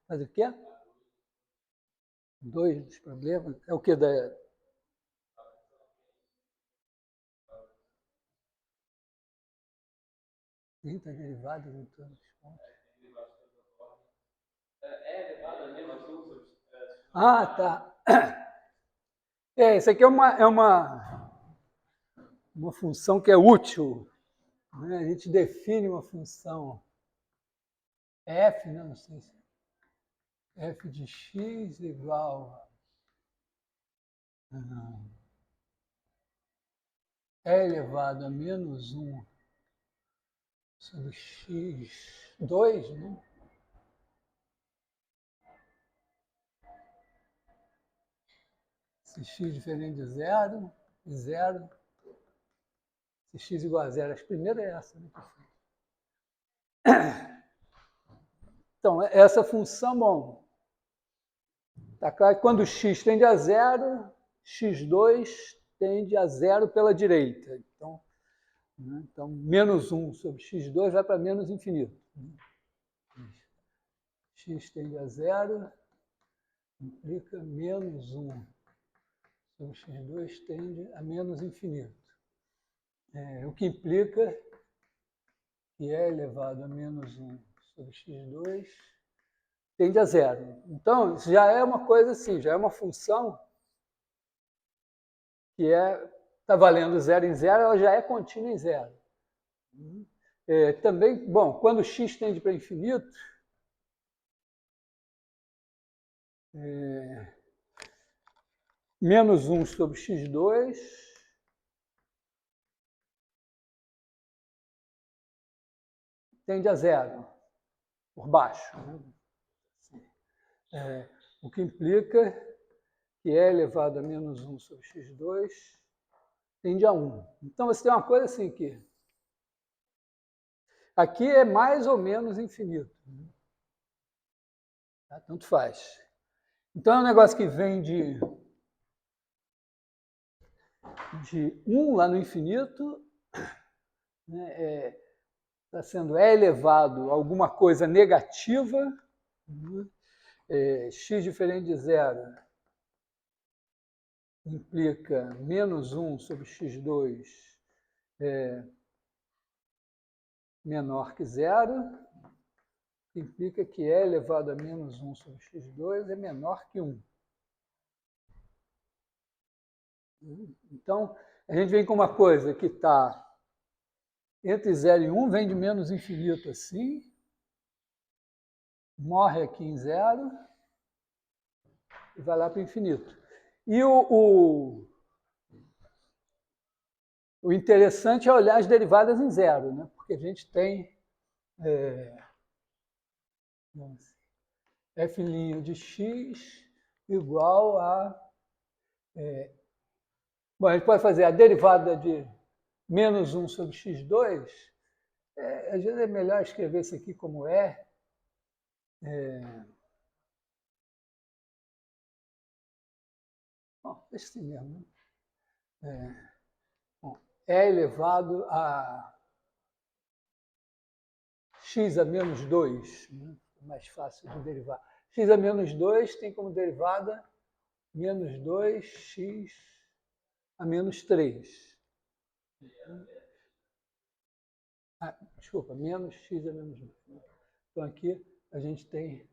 Faz o quê? 2 dos problemas. É o que da... Trinta derivadas em todos os pontos. É elevado a menos 1 sobre... Ah, tá. Isso aqui é uma função que é útil. Né? A gente define uma função f, não sei se f de x igual a e elevado a menos 1 sobre x2, né? Se x diferente de zero, zero. Se x igual a zero, a primeira é essa, né? Então, essa função, bom, está claro que quando x tende a zero, x2 tende a zero pela direita. Então, né, então menos 1 sobre x2 vai para menos infinito. X tende a zero, implica menos 1 sobre x2 tende a menos infinito. O que implica que e elevado a menos 1 sobre x2 tende a zero. Então, isso já é uma coisa assim, já é uma função que está valendo 0 em 0, ela já é contínua em 0. Também, bom, quando x tende para infinito, menos 1 sobre x2 tende a zero, por baixo. O que implica que e elevado a menos 1 sobre x2 tende a 1. Então, você tem uma coisa assim que aqui é mais ou menos infinito. Tá? Tanto faz. Então, é um negócio que vem de 1 lá no infinito, né, está sendo elevado a alguma coisa negativa, x diferente de zero implica menos 1 sobre x2 menor que zero, implica que e elevado a menos 1 sobre x2 é menor que 1. Então, a gente vem com uma coisa que está entre 0 e 1, vem de menos infinito assim, morre aqui em 0 e vai lá para o infinito. E o interessante é olhar as derivadas em 0, né? Porque a gente tem f' de x igual a... Bom, a gente pode fazer a derivada de menos 1 sobre x2. Às vezes é melhor escrever isso aqui como bom, deixa assim mesmo. Né? É elevado a x a menos 2. Né? É mais fácil de derivar. X a menos 2 tem como derivada menos 2x a menos 3. Desculpa, menos x a menos 2. Então, aqui a gente tem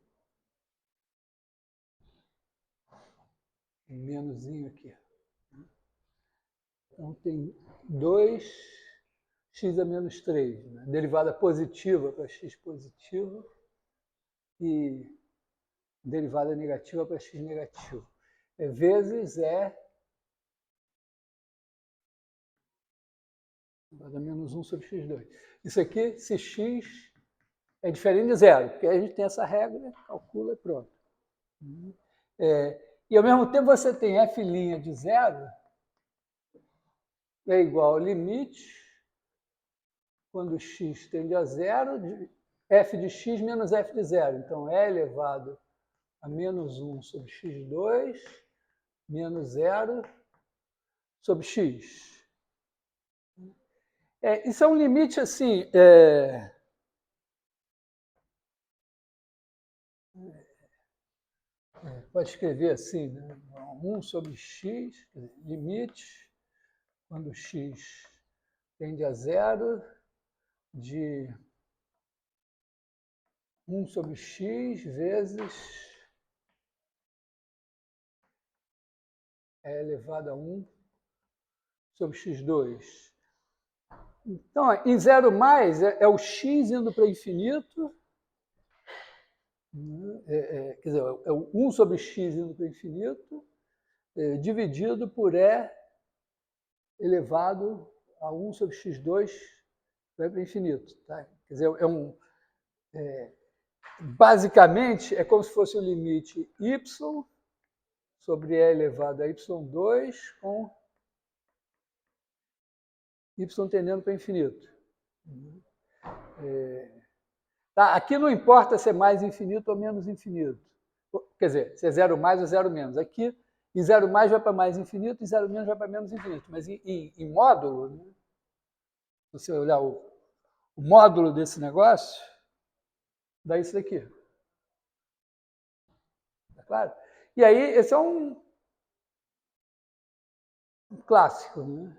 um menosinho aqui. Então, tem 2x a menos 3. Né? Derivada positiva para x positivo e derivada negativa para x negativo. Vezes elevado a menos 1 sobre x2. Isso aqui, se x é diferente de zero, porque a gente tem essa regra, calcula e pronto. E ao mesmo tempo você tem f' de zero é igual ao limite, quando x tende a zero, de f de x menos f de zero. Então, é elevado a menos 1 sobre x2 menos zero sobre x. Isso é um limite assim... pode escrever assim, né? 1 sobre x, quer dizer, limite, quando x tende a zero, de 1 sobre x vezes e elevado a 1 sobre x2. Então, em 0 mais é o x indo para infinito, quer dizer, é o 1 sobre x indo para o infinito, dividido por e elevado a 1 sobre x2 vai para o infinito. Tá? Quer dizer, basicamente, é como se fosse o limite y sobre e elevado a y2 com y tendendo para o infinito. Tá? Aqui não importa se é mais infinito ou menos infinito. Quer dizer, se é 0 mais ou 0 menos. Aqui, em 0 mais vai para mais infinito, em 0 menos vai para menos infinito. Mas em módulo, né? Se você olhar o módulo desse negócio, dá isso daqui. Tá claro? E aí, esse é um clássico, né?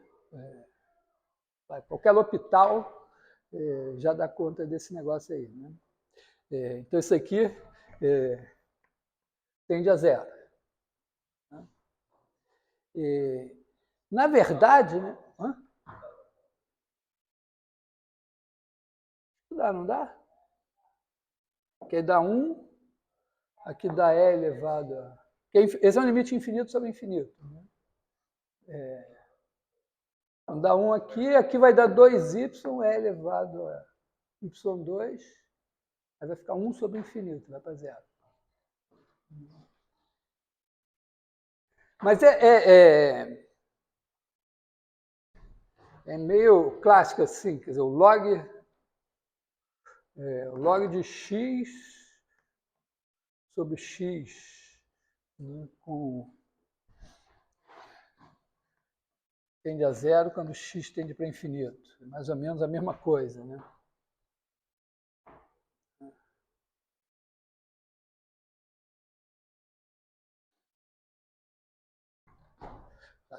Qualquer hospital já dá conta desse negócio aí, né? Então, isso aqui tende a zero. Né? Na verdade, né? Não dá? Aqui dá 1, aqui dá e elevado a... Esse é um limite infinito sobre infinito. Né? Então, dá 1 aqui vai dar 2y, e elevado a y2, aí vai ficar 1 sobre infinito, vai para zero. Mas é meio clássico assim, quer dizer, o log de x sobre x, né, tende a zero quando x tende para infinito. É mais ou menos a mesma coisa, né?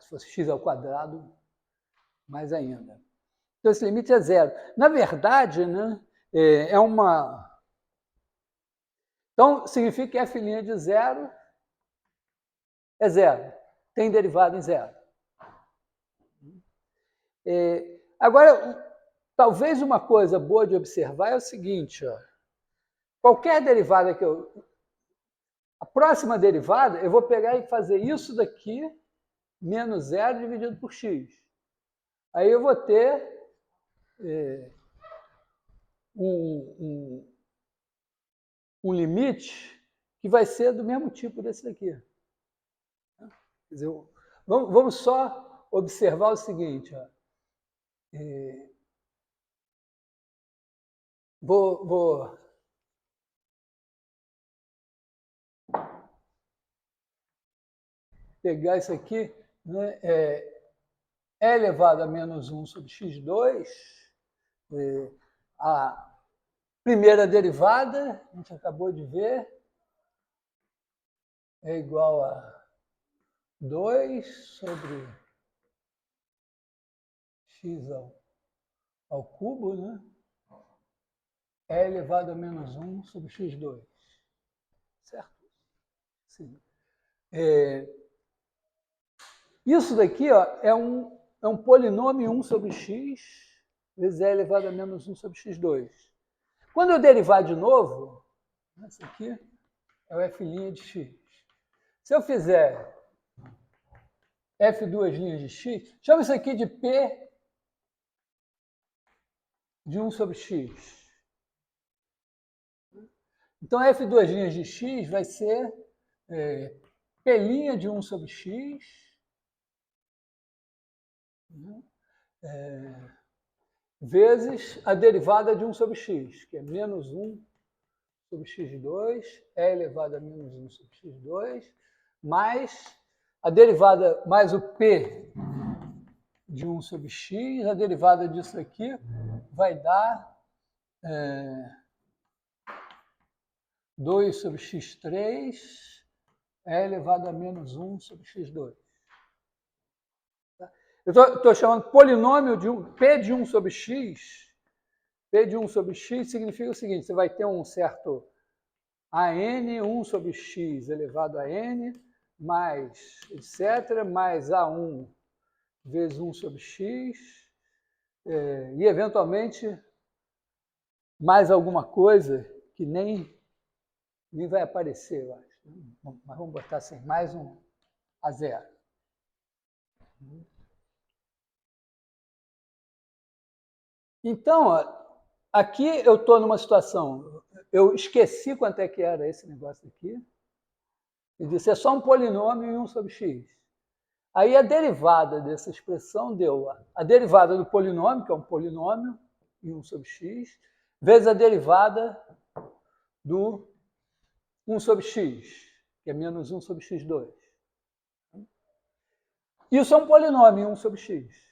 Se fosse x ao quadrado, mais ainda. Então, esse limite é zero. Na verdade, né, é uma... Então, significa que f' de zero é zero. Tem derivada em zero. Agora, talvez uma coisa boa de observar é o seguinte, ó. Qualquer derivada que eu... A próxima derivada, eu vou pegar e fazer isso daqui, menos zero dividido por x. Aí eu vou ter um limite que vai ser do mesmo tipo desse daqui. Quer dizer, vamos só observar o seguinte. Ó. Vou pegar isso aqui, né? E elevado a menos 1 sobre x2, a primeira derivada, a gente acabou de ver, é igual a 2 sobre x ao cubo, né? É elevado a menos 1 sobre x2. Certo? Sim. Isso daqui ó, é um polinômio 1 sobre x vezes e elevado a menos 1 sobre x2. Quando eu derivar de novo, isso aqui é o f' de x. Se eu fizer f duas linhas de x, chama isso aqui de p de 1 sobre x. Então, f duas linhas de x vai ser p' de 1 sobre x vezes a derivada de 1 sobre x, que é menos 1 sobre x2, e elevado a menos 1 sobre x2, mais a derivada mais o p de 1 sobre x, a derivada disso aqui vai dar 2 sobre x3 é elevado a menos 1 sobre x2. Tá? Eu estou chamando polinômio de P de 1 sobre x. P de 1 sobre x significa o seguinte, você vai ter um certo AN 1 sobre x elevado a n, mais etc., mais A1 vezes 1 sobre x, e eventualmente mais alguma coisa que nem vai aparecer, eu acho. Mas vamos botar assim, mais um a zero. Então, aqui eu estou numa situação, eu esqueci quanto é que era esse negócio aqui, e disse, é só um polinômio e 1 sobre x. Aí a derivada dessa expressão deu a derivada do polinômio, que é um polinômio, e 1 sobre x, vezes a derivada do 1 sobre x, que é menos 1 sobre x2. Isso é um polinômio, 1 sobre x.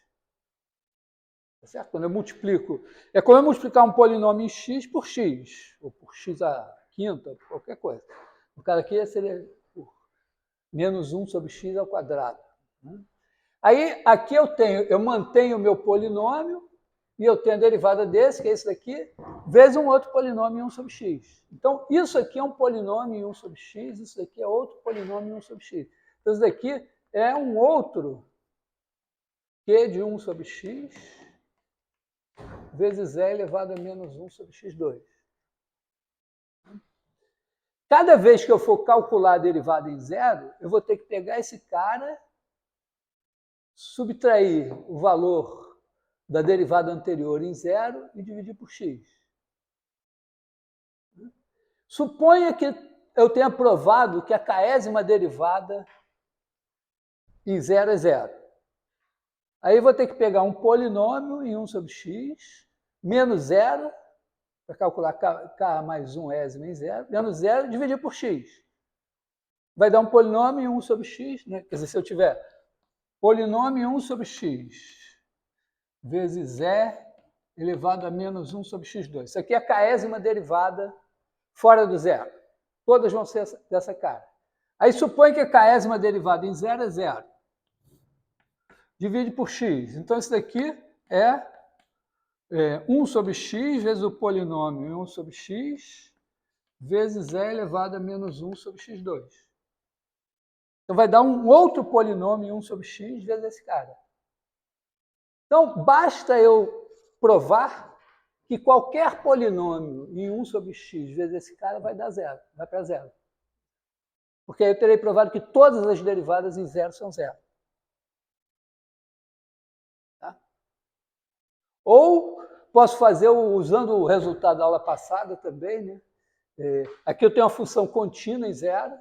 Tá certo? Quando eu multiplico, é como eu multiplicar um polinômio em x, ou por x à quinta, qualquer coisa. O cara aqui seria por menos 1 sobre x ao quadrado. Aí, aqui eu mantenho o meu polinômio, e eu tenho a derivada desse, que é esse daqui, vezes um outro polinômio em 1 sobre x. Então, isso aqui é um polinômio em 1 sobre x, isso daqui é outro polinômio em 1 sobre x. Então, isso daqui é um outro q de 1 sobre x, vezes e elevado a menos 1 sobre x2. Cada vez que eu for calcular a derivada em zero, eu vou ter que pegar esse cara, subtrair o valor da derivada anterior em zero e dividir por x. Suponha que eu tenha provado que a késima derivada em zero é zero. Aí eu vou ter que pegar um polinômio em 1 sobre x, menos zero, para calcular k mais 1 ésima em zero, menos zero, dividir por x. Vai dar um polinômio em 1 sobre x, né? Quer dizer, se eu tiver polinômio em 1 sobre x, vezes e elevado a menos 1 sobre x2. Isso aqui é a késima derivada fora do zero. Todas vão ser dessa cara. Aí supõe que a késima derivada em zero é zero. Divide por x. Então, isso daqui é 1 sobre x vezes o polinômio em 1 sobre x, vezes e elevado a menos 1 sobre x2. Então, vai dar um outro polinômio em 1 sobre x vezes esse cara. Então, basta eu provar que qualquer polinômio em 1 sobre x vezes esse cara vai dar zero, vai para zero. Porque aí eu terei provado que todas as derivadas em zero são zero. Tá? Ou posso fazer usando o resultado da aula passada também, né? Aqui eu tenho uma função contínua em zero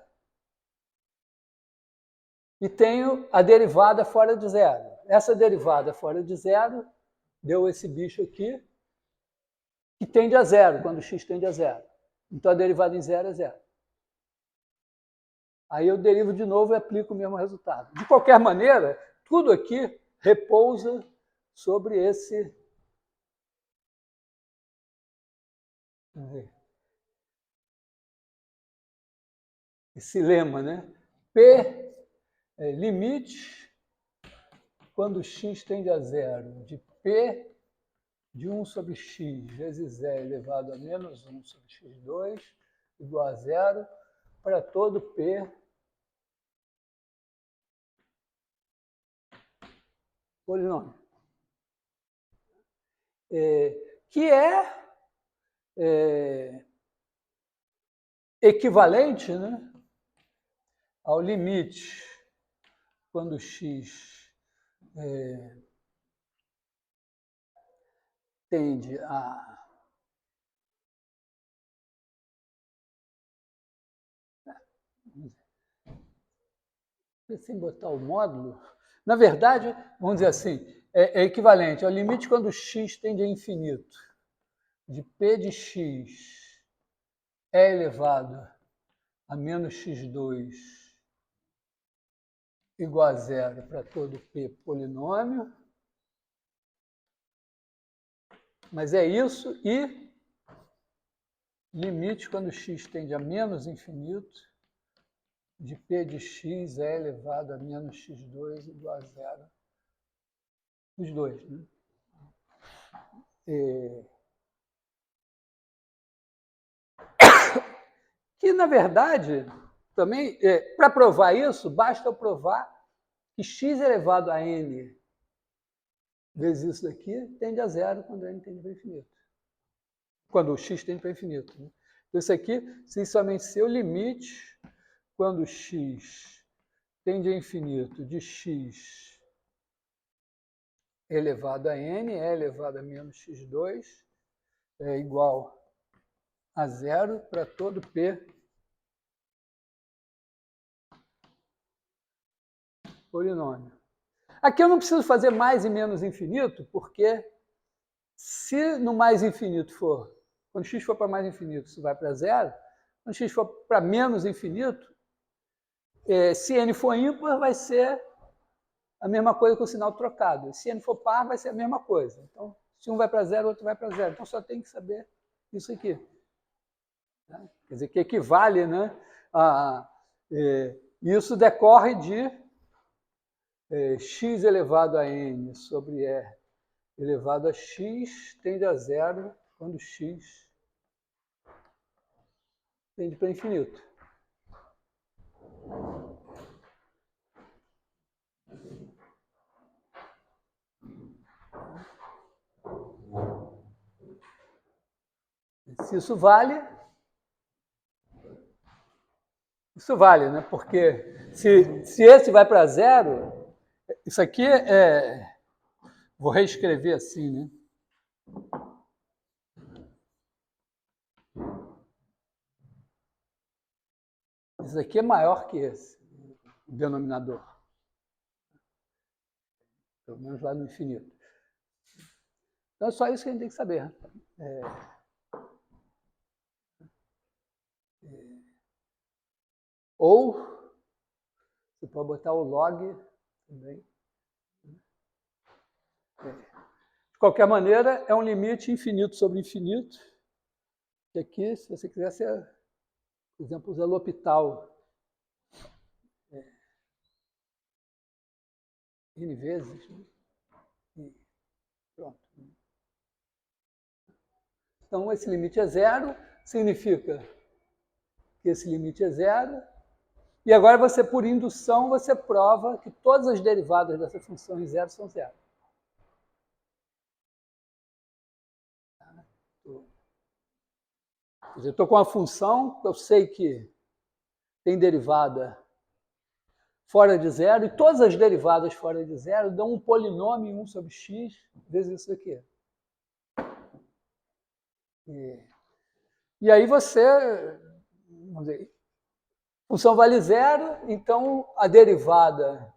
e tenho a derivada fora de zero. Essa derivada fora de zero deu esse bicho aqui, que tende a zero, quando x tende a zero. Então a derivada em zero é zero. Aí eu derivo de novo e aplico o mesmo resultado. De qualquer maneira, tudo aqui repousa sobre esse lema, né? P é limite quando x tende a zero de P de 1 sobre x vezes e elevado a menos 1 sobre x2 igual a zero para todo P polinômio. Que é equivalente, né, ao limite quando x tende a sem botar o módulo, na verdade, vamos dizer assim, é equivalente ao limite quando x tende a infinito, de P de x é elevado a menos x2 igual a zero para todo P polinômio, mas é isso, e limite quando x tende a menos infinito de P de x é elevado a menos x2 igual a zero. Os dois, né? Que, na verdade, também, para provar isso, basta eu provar que x elevado a n vezes isso daqui tende a zero quando n tende para infinito. Quando o x tende para infinito. Né? Então, isso aqui, se somente ser o limite, quando x tende a infinito de x elevado a n, é elevado a menos x2, é igual a zero para todo p polinômio. Aqui eu não preciso fazer mais e menos infinito, porque se no mais infinito for, quando x for para mais infinito, isso vai para zero. Quando x for para menos infinito, se n for ímpar, vai ser a mesma coisa com o sinal trocado. Se n for par, vai ser a mesma coisa. Então, se um vai para zero, o outro vai para zero. Então, só tem que saber isso aqui. Quer dizer, que equivale, né, isso decorre de x elevado a n sobre e elevado a x tende a zero quando x tende para infinito. Se isso vale, né? Porque se esse vai para zero, isso aqui vou reescrever assim, né? Isso aqui é maior que esse, o denominador. Pelo menos lá no infinito. Então é só isso que a gente tem que saber. Ou você pode botar o log também. De qualquer maneira, é um limite infinito sobre infinito. E aqui, se você quiser, você, por exemplo, usa L'Hopital N vezes. Né? E pronto. Então, esse limite é zero, significa que esse limite é zero. E agora, você, por indução, você prova que todas as derivadas dessa função em zero são zero. Quer dizer, eu estou com uma função, eu sei que tem derivada fora de zero, e todas as derivadas fora de zero dão um polinômio em 1 sobre x vezes isso aqui. E aí você, vamos dizer, função vale zero, então a derivada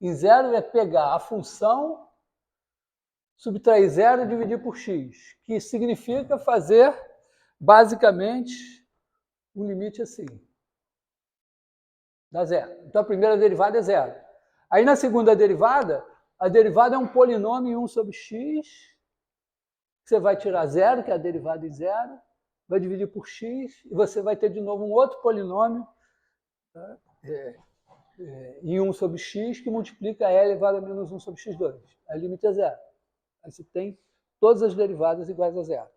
em zero é pegar a função, subtrair zero e dividir por x, que significa fazer, basicamente, um limite assim. Dá zero. Então a primeira derivada é zero. Aí na segunda derivada, a derivada é um polinômio em 1 sobre x, você vai tirar zero, que é a derivada em zero, vai dividir por x, e você vai ter de novo um outro polinômio em 1 sobre x, que multiplica e elevado a menos 1 sobre x2. Aí o limite é zero. Aí você tem todas as derivadas iguais a zero.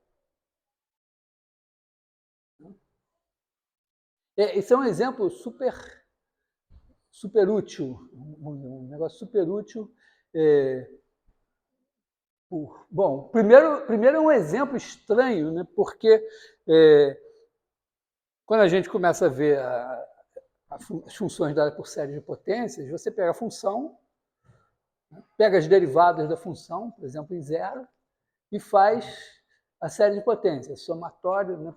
Esse é um exemplo super útil, um negócio super útil. Bom, primeiro é um exemplo estranho, né? Porque quando a gente começa a ver as funções dadas por série de potências, você pega a função, pega as derivadas da função, por exemplo, em zero, e faz a série de potências, somatório, né?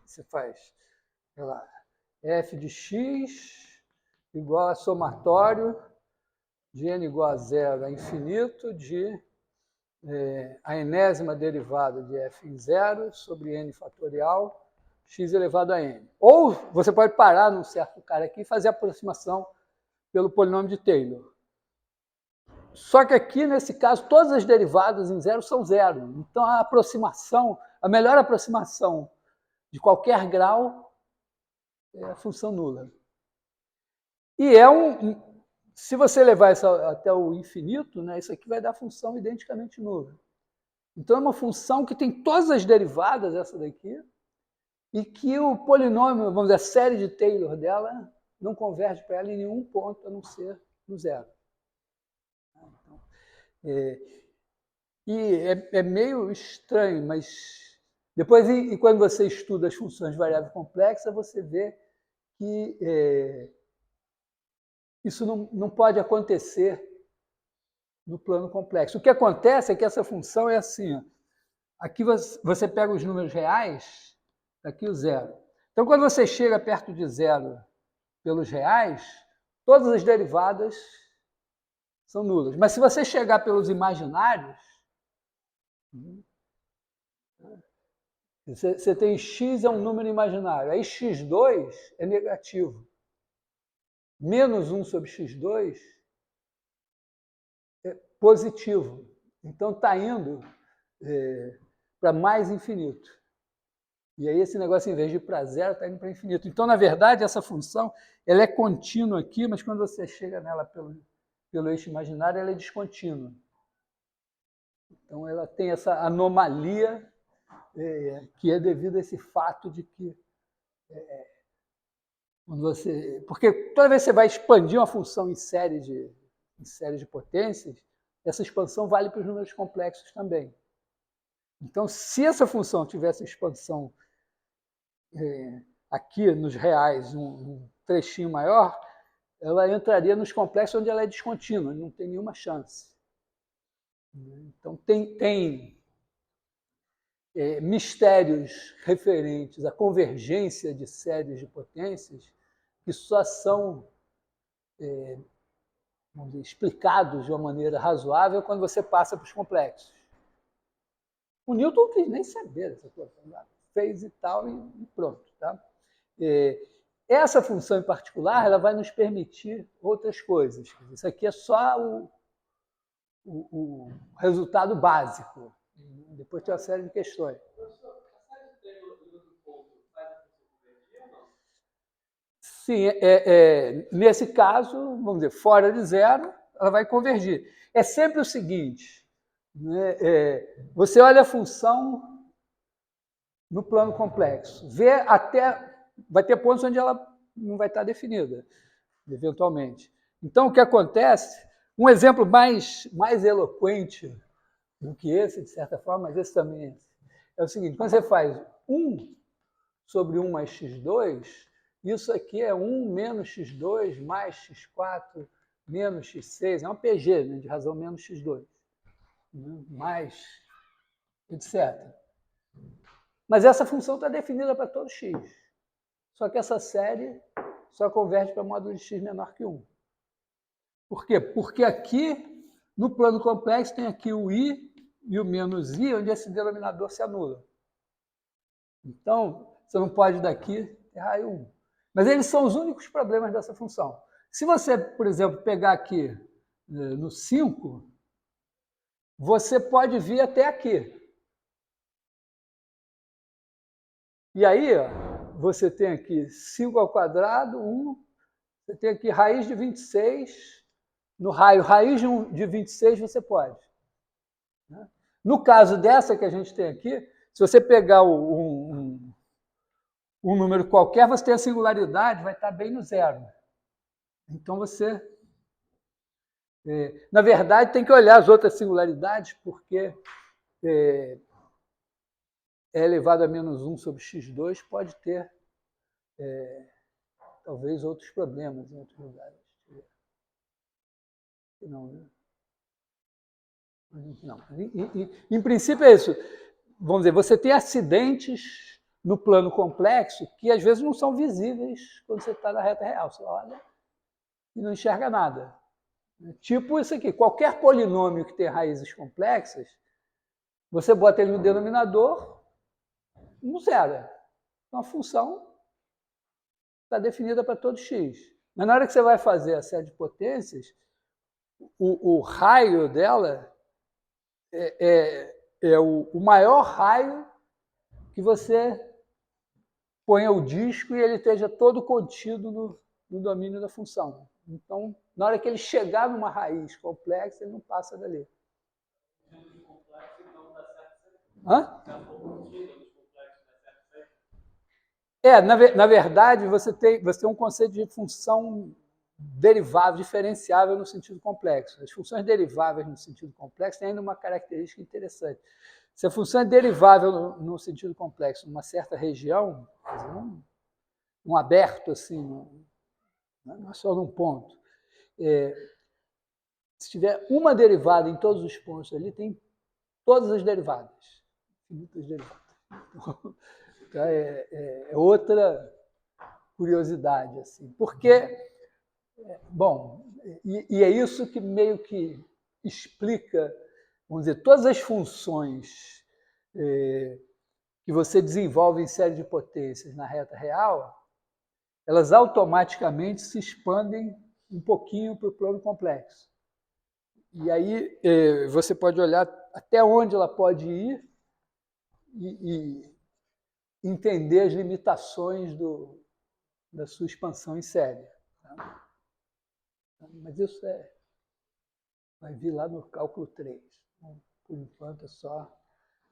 Você faz, sei lá, f de x igual a somatório de n igual a zero a infinito de a enésima derivada de f em zero sobre n fatorial x elevado a n. Ou você pode parar num certo cara aqui e fazer a aproximação pelo polinômio de Taylor. Só que aqui, nesse caso, todas as derivadas em zero são zero. Então, a melhor aproximação de qualquer grau é a função nula. E se você levar isso até o infinito, né, isso aqui vai dar função identicamente nula. Então, é uma função que tem todas as derivadas, essa daqui, e que o polinômio, vamos dizer, a série de Taylor dela, não converge para ela em nenhum ponto, a não ser no zero. Então, é meio estranho, mas depois, e quando você estuda as funções de variável complexa, você vê que isso não pode acontecer no plano complexo. O que acontece é que essa função é assim, ó. Aqui você pega os números reais, aqui o zero. Então, quando você chega perto de zero pelos reais, todas as derivadas são nulas. Mas se você chegar pelos imaginários, você tem x é um número imaginário, aí x2 é negativo. Menos 1 sobre x2 é positivo. Então, está indo para mais infinito. E aí esse negócio, em vez de ir para zero, está indo para infinito. Então, na verdade, essa função ela é contínua aqui, mas quando você chega nela pelo eixo imaginário, ela é descontínua. Então, ela tem essa anomalia que é devido a esse fato de que quando porque toda vez que você vai expandir uma função em série de potências, essa expansão vale para os números complexos também. Então, se essa função tivesse expansão aqui nos reais, um trechinho maior, ela entraria nos complexos onde ela é descontínua, não tem nenhuma chance. Então, tem mistérios referentes à convergência de séries de potências que só são vamos dizer, explicados de uma maneira razoável quando você passa para os complexos. O Newton não quis nem saber dessa coisa, fez e tal e pronto. Tá? Essa função em particular ela vai nos permitir outras coisas. Isso aqui é só o resultado básico. Depois tem uma série de questões. Sim, nesse caso, vamos dizer, fora de zero, ela vai convergir. É sempre o seguinte, né, você olha a função no plano complexo, vai ter pontos onde ela não vai estar definida, eventualmente. Então, o que acontece, um exemplo mais eloquente do que esse, de certa forma, mas esse também é o seguinte, quando você faz 1 sobre 1 mais x2, isso aqui é 1 menos x2 mais x4 menos x6, é um PG, né, de razão menos x2, né, mais etc. Mas essa função está definida para todo x. Só que essa série só converge para módulo de x menor que 1. Por quê? Porque aqui, no plano complexo, tem aqui o i e o menos i, onde esse denominador se anula. Então, você não pode daqui ter raio 1. Mas eles são os únicos problemas dessa função. Se você, por exemplo, pegar aqui no 5, você pode vir até aqui. E aí, ó, você tem aqui 5 ao quadrado, 1. Você tem aqui raiz de 26. No raio, raiz de 26 você pode. No caso dessa que a gente tem aqui, se você pegar um número qualquer, você tem a singularidade, vai estar bem no zero. Então, você... na verdade, tem que olhar as outras singularidades, porque e elevado a menos 1 sobre x2 pode ter, talvez, outros problemas em outros lugares. Não, né? Não. Em princípio, é isso. Vamos dizer, você tem acidentes no plano complexo que, às vezes, não são visíveis quando você está na reta real. Você olha e não enxerga nada. Tipo isso aqui, qualquer polinômio que tem raízes complexas, você bota ele no denominador, não zero. Então, a função está definida para todo x. Mas na hora que você vai fazer a série de potências, o raio dela é o maior raio que você ponha o disco e ele esteja todo contido no domínio da função. Então, na hora que ele chegar numa raiz complexa, ele não passa dali. Hã? Na verdade, você tem um conceito de função derivável, diferenciável no sentido complexo. As funções deriváveis no sentido complexo têm ainda uma característica interessante. Se a função é derivável no sentido complexo numa certa região, um aberto assim, não é só num ponto. Se tiver uma derivada em todos os pontos ali, tem todas as derivadas. Infinitas derivadas. Então, é outra curiosidade, assim. Porque, bom, e é isso que meio que explica, vamos dizer, todas as funções que você desenvolve em série de potências na reta real, elas automaticamente se expandem um pouquinho para o plano complexo. E aí você pode olhar até onde ela pode ir e entender as limitações da sua expansão em série. Tá? Mas isso vai vir lá no cálculo 3. Por enquanto é só...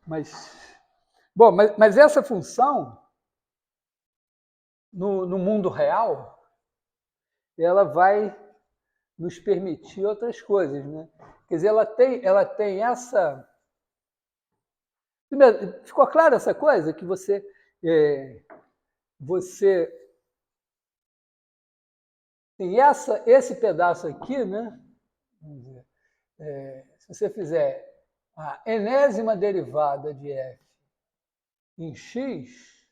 Mas essa função, no mundo real, ela vai nos permitir outras coisas, né? Quer dizer, ela tem essa... Primeiro, ficou claro essa coisa? Que você tem esse pedaço aqui, né? Vamos dizer, se você fizer a enésima derivada de f em x,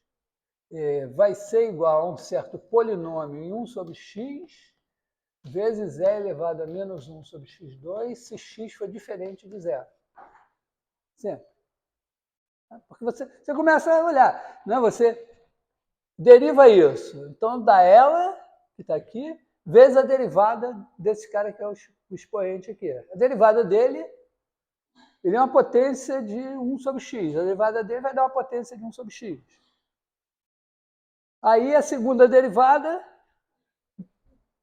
vai ser igual a um certo polinômio em 1 sobre x vezes e elevado a menos 1 sobre x2, se x for diferente de zero. Sempre. Porque você começa a olhar, né? Você deriva isso. Então, dá ela, que está aqui, vezes a derivada desse cara que é o expoente aqui. A derivada dele, ele é uma potência de 1 sobre x. A derivada dele vai dar uma potência de 1 sobre x. Aí a segunda derivada,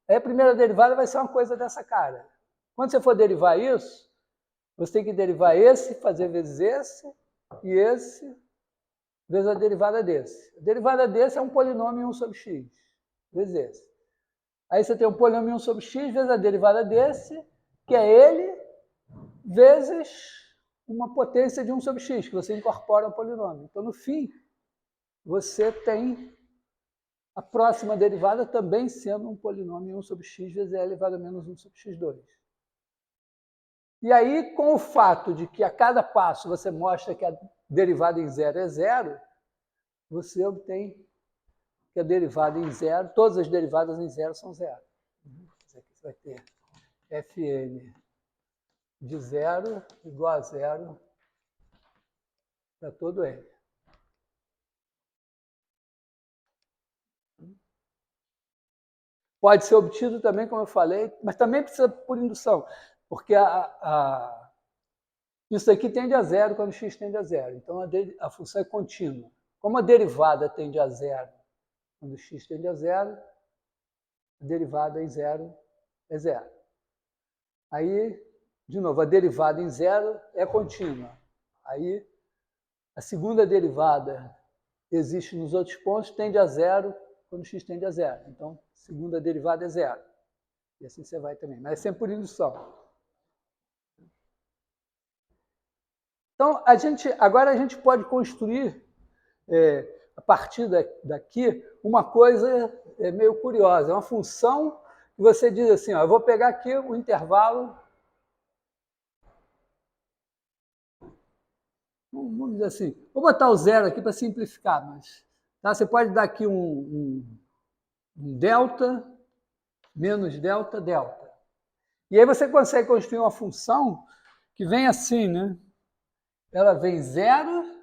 a primeira derivada vai ser uma coisa dessa cara. Quando você for derivar isso, você tem que derivar esse, fazer vezes esse, e esse, vezes a derivada desse. A derivada desse é um polinômio em 1 sobre x, vezes esse. Aí você tem um polinômio em 1 sobre x, vezes a derivada desse, que é ele, vezes uma potência de 1 sobre x, que você incorpora ao polinômio. Então, no fim, você tem a próxima derivada também sendo um polinômio em 1 sobre x vezes e elevado a menos 1 sobre x2. E aí, com o fato de que a cada passo você mostra que a derivada em zero é zero, você obtém que a derivada em zero, todas as derivadas em zero são zero. Isso aqui vai ter Fn de zero igual a zero para todo N. Pode ser obtido também, como eu falei, mas também precisa por indução, porque isso aqui tende a zero quando x tende a zero. Então, a função é contínua. Como a derivada tende a zero quando x tende a zero, a derivada em zero é zero. Aí, de novo, a derivada em zero é contínua. Aí, a segunda derivada existe nos outros pontos, tende a zero quando x tende a zero. Então, a segunda derivada é zero. E assim você vai também. Mas é sempre por indução. Então, agora a gente pode construir, a partir daqui, uma coisa meio curiosa. É uma função que você diz assim, ó, eu vou pegar aqui o intervalo, vamos dizer assim, vou botar o zero aqui para simplificar, mas tá? Você pode dar aqui um delta, menos delta, delta. E aí você consegue construir uma função que vem assim, né? Ela vem zero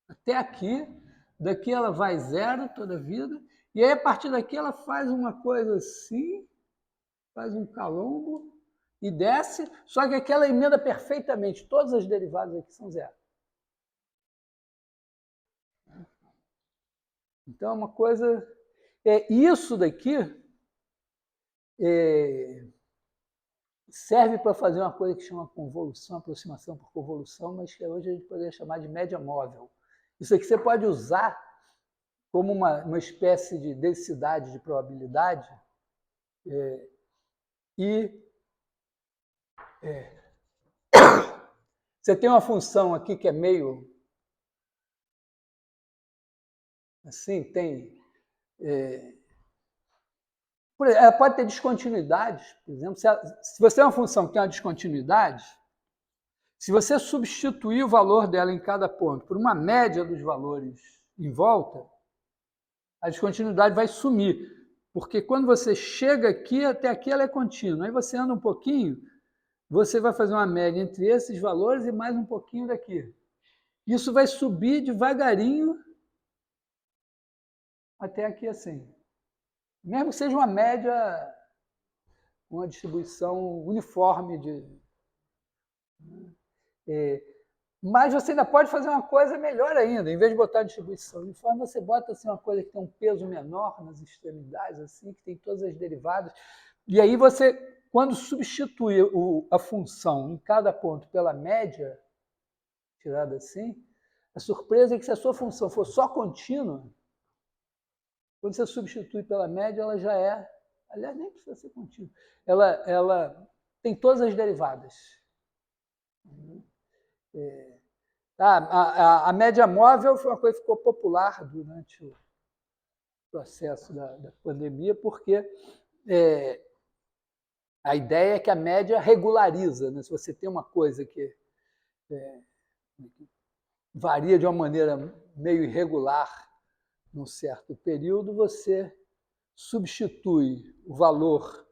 até aqui, daqui ela vai zero toda a vida, e aí a partir daqui ela faz uma coisa assim, faz um calombo e desce, só que aqui ela emenda perfeitamente, todas as derivadas aqui são zero. Então é uma coisa... Isso daqui serve para fazer uma coisa que chama convolução, aproximação por convolução, mas que hoje a gente poderia chamar de média móvel. Isso aqui você pode usar como uma espécie de densidade de probabilidade você tem uma função aqui que é meio assim, ela pode ter descontinuidades, por exemplo. Se você é uma função que tem uma descontinuidade, se você substituir o valor dela em cada ponto por uma média dos valores em volta, a descontinuidade vai sumir. Porque quando você chega aqui, até aqui ela é contínua. Aí você anda um pouquinho, você vai fazer uma média entre esses valores e mais um pouquinho daqui. Isso vai subir devagarinho até aqui assim. Mesmo que seja uma média, uma distribuição uniforme mas você ainda pode fazer uma coisa melhor ainda. Em vez de botar a distribuição uniforme, você bota assim, uma coisa que tem um peso menor nas extremidades, assim, que tem todas as derivadas. E aí você, quando substitui a função em cada ponto pela média, tirada assim, a surpresa é que se a sua função for só contínua, quando você substitui pela média, ela já é... Aliás, nem precisa ser contínua. Ela tem todas as derivadas. A média móvel foi uma coisa que ficou popular durante o processo da pandemia, porque a ideia é que a média regulariza. Né? Se você tem uma coisa que varia de uma maneira meio irregular num certo período, você substitui o valor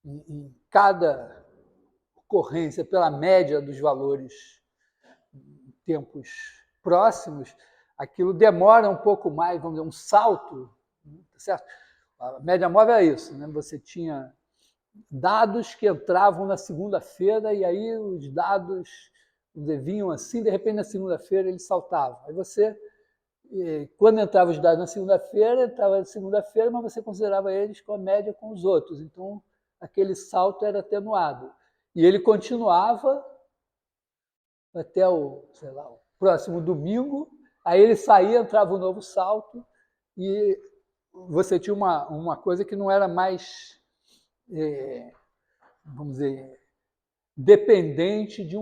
em cada ocorrência pela média dos valores em tempos próximos, aquilo demora um pouco mais, vamos dizer, um salto, tá certo? A média móvel é isso, né? Você tinha dados que entravam na segunda-feira e aí os dados vinham assim, de repente na segunda-feira eles saltavam. Aí você, quando entravam os dados na segunda-feira, entrava na segunda-feira, mas você considerava eles com a média com os outros. Então, aquele salto era atenuado. E ele continuava até o próximo domingo, aí ele saía, entrava um novo salto, e você tinha uma coisa que não era mais, vamos dizer, dependente de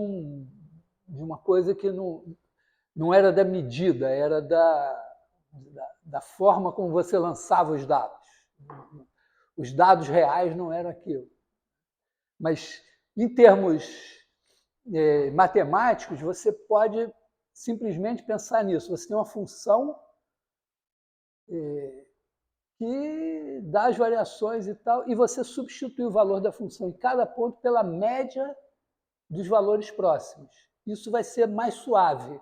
uma coisa que não era da medida, era da forma como você lançava os dados. Os dados reais não eram aquilo. Mas, em termos matemáticos, você pode simplesmente pensar nisso. Você tem uma função que dá as variações e tal, e você substitui o valor da função em cada ponto pela média dos valores próximos. Isso vai ser mais suave.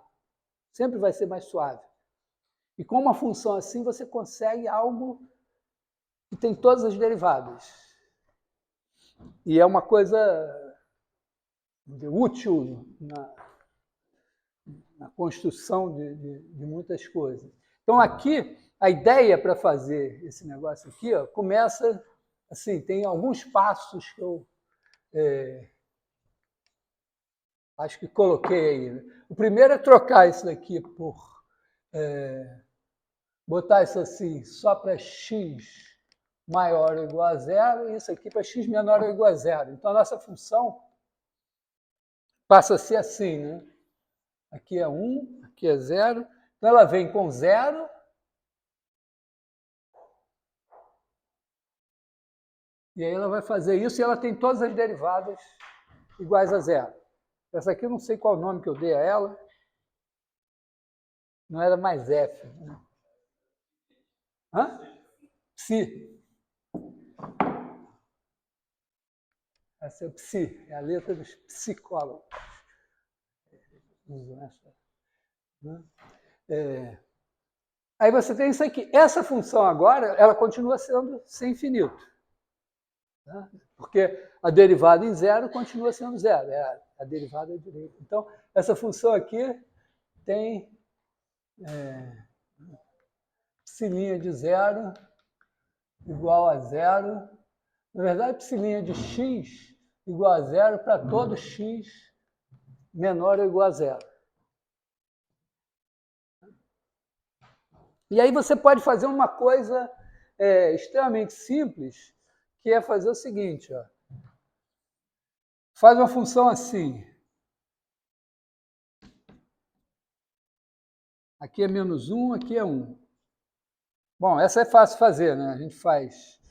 Sempre vai ser mais suave. E com uma função assim, você consegue algo que tem todas as derivadas. E é uma coisa útil na construção de muitas coisas. Então, aqui, a ideia para fazer esse negócio aqui começa assim, tem alguns passos que eu acho que coloquei aí. Né? O primeiro é trocar isso daqui por... botar isso assim só para x maior ou igual a zero, e isso aqui para x menor ou igual a zero. Então, a nossa função passa a ser assim, né? Aqui é 1, aqui é 0. Então, ela vem com 0. E aí ela vai fazer isso e ela tem todas as derivadas iguais a 0. Essa aqui eu não sei qual o nome que eu dei a ela. Não era mais F. Né? Hã? Psi. Essa é o psi, é a letra dos psicólogos. Aí você tem isso aqui. Essa função agora, ela continua sendo sem infinito. Tá? Porque a derivada em zero continua sendo zero. É a derivada direita. Então, essa função aqui tem psi' de zero igual a zero. Na verdade, psilinha de x igual a zero para todo x menor ou igual a zero. E aí você pode fazer uma coisa extremamente simples, que é fazer o seguinte, ó. Faz uma função assim. Aqui é menos 1, aqui é 1. Bom, essa é fácil de fazer, né? A gente faz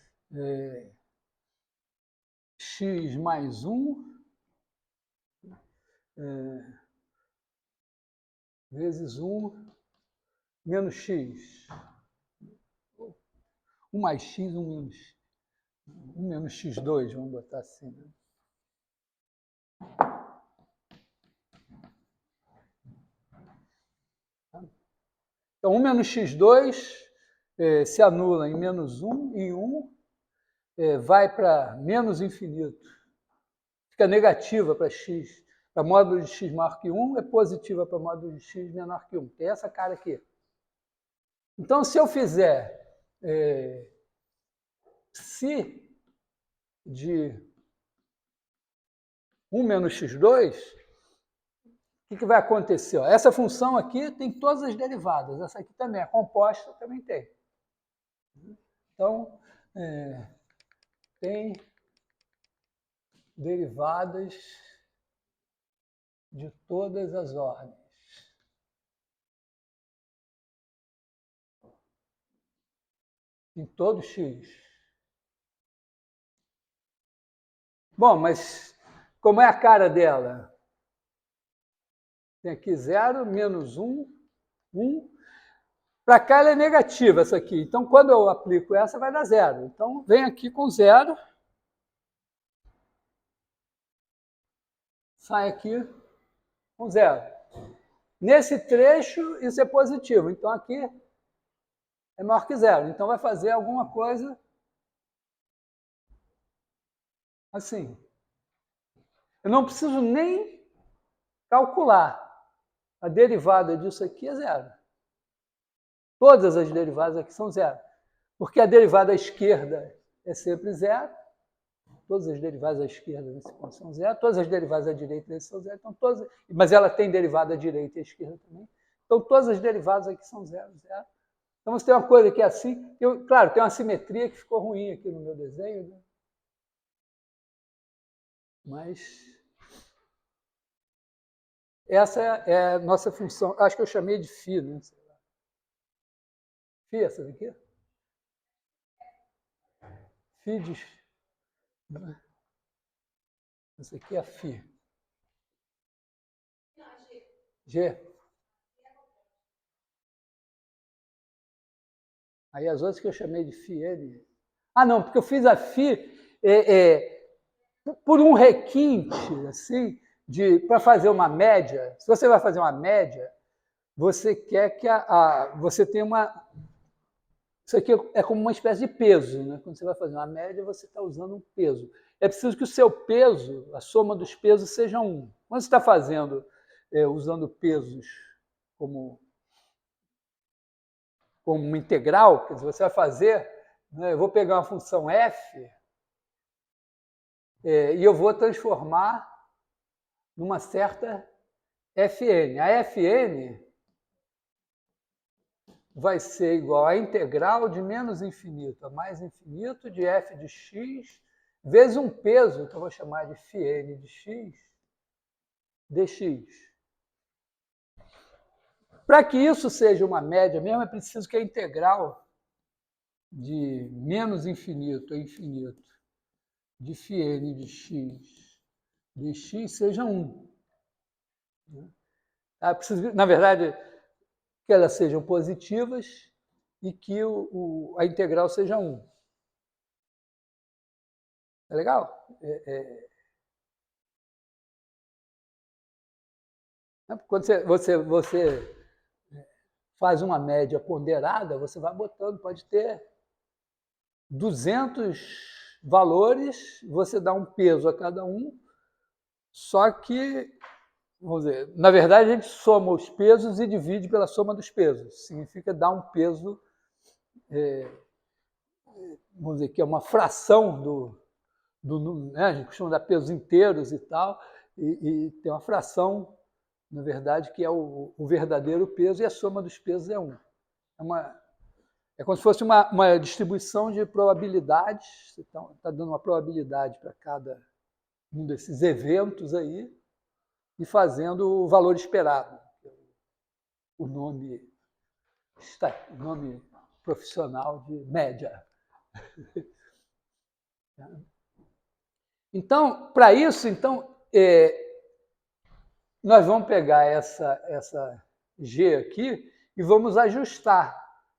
x mais 1 vezes 1 menos x. 1 mais x, 1 menos x2, vamos botar assim. Né? Então, 1 menos x2 se anula em menos 1 e 1 vai para menos infinito. Fica negativa para x. Para módulo de x maior que 1 é positiva para módulo de x menor que 1. Tem essa cara aqui. Então, se eu fizer psi de 1 menos x2, o que vai acontecer? Ó, essa função aqui tem todas as derivadas. Essa aqui também, a composta também tem. Então, tem derivadas de todas as ordens. Em todo x. Bom, mas como é a cara dela? Tem aqui 0, menos 1, 1. Para cá ela é negativa, essa aqui. Então, quando eu aplico essa, vai dar 0. Então, vem aqui com 0. Sai aqui com 0. Nesse trecho, isso é positivo. Então, aqui é maior que 0. Então, vai fazer alguma coisa assim. Eu não preciso nem calcular. A derivada disso aqui é 0. Todas as derivadas aqui são 0. Porque a derivada à esquerda é sempre 0. Todas as derivadas à esquerda nesse ponto são 0. Todas as derivadas à direita nesse são 0. Então, todas... Mas ela tem derivada à direita e à esquerda também. Então, todas as derivadas aqui são 0, 0. Então, você tem uma coisa que é assim. Claro, tem uma simetria que ficou ruim aqui no meu desenho. Né? Mas essa é a nossa função. Acho que eu chamei de φ, né? Φ, essa daqui? Φ de... Essa aqui é a φ. G. Aí as outras que eu chamei de φ, N. Ah, não, porque eu fiz a φ por um requinte, assim, para fazer uma média. Se você vai fazer uma média, você quer que você tenha uma... Isso aqui é como uma espécie de peso, né? Quando você vai fazer uma média, você está usando um peso. É preciso que o seu peso, a soma dos pesos, seja 1. Quando você está fazendo, usando pesos como uma integral, quer dizer, você vai fazer, né? Eu vou pegar uma função f e eu vou transformar numa certa fn. A fn vai ser igual à integral de menos infinito a mais infinito de f de x vezes um peso, que eu vou chamar de φn de x, dx. Para que isso seja uma média mesmo, é preciso que a integral de menos infinito a infinito de φn de x dx seja 1. É preciso, na verdade, que elas sejam positivas e que a integral seja 1. É legal? Quando você faz uma média ponderada, você vai botando, pode ter 200 valores, você dá um peso a cada um, só que, vamos dizer, na verdade a gente soma os pesos e divide pela soma dos pesos. Significa dar um peso vamos dizer, que é uma fração né? A gente costuma dar pesos inteiros e tal, e tem uma fração, na verdade, que é o verdadeiro peso, e a soma dos pesos é 1. É como se fosse uma distribuição de probabilidades, você está dando uma probabilidade para cada um desses eventos aí, e fazendo o valor esperado. O nome profissional de média. Então, para isso, nós vamos pegar essa G aqui e vamos ajustar,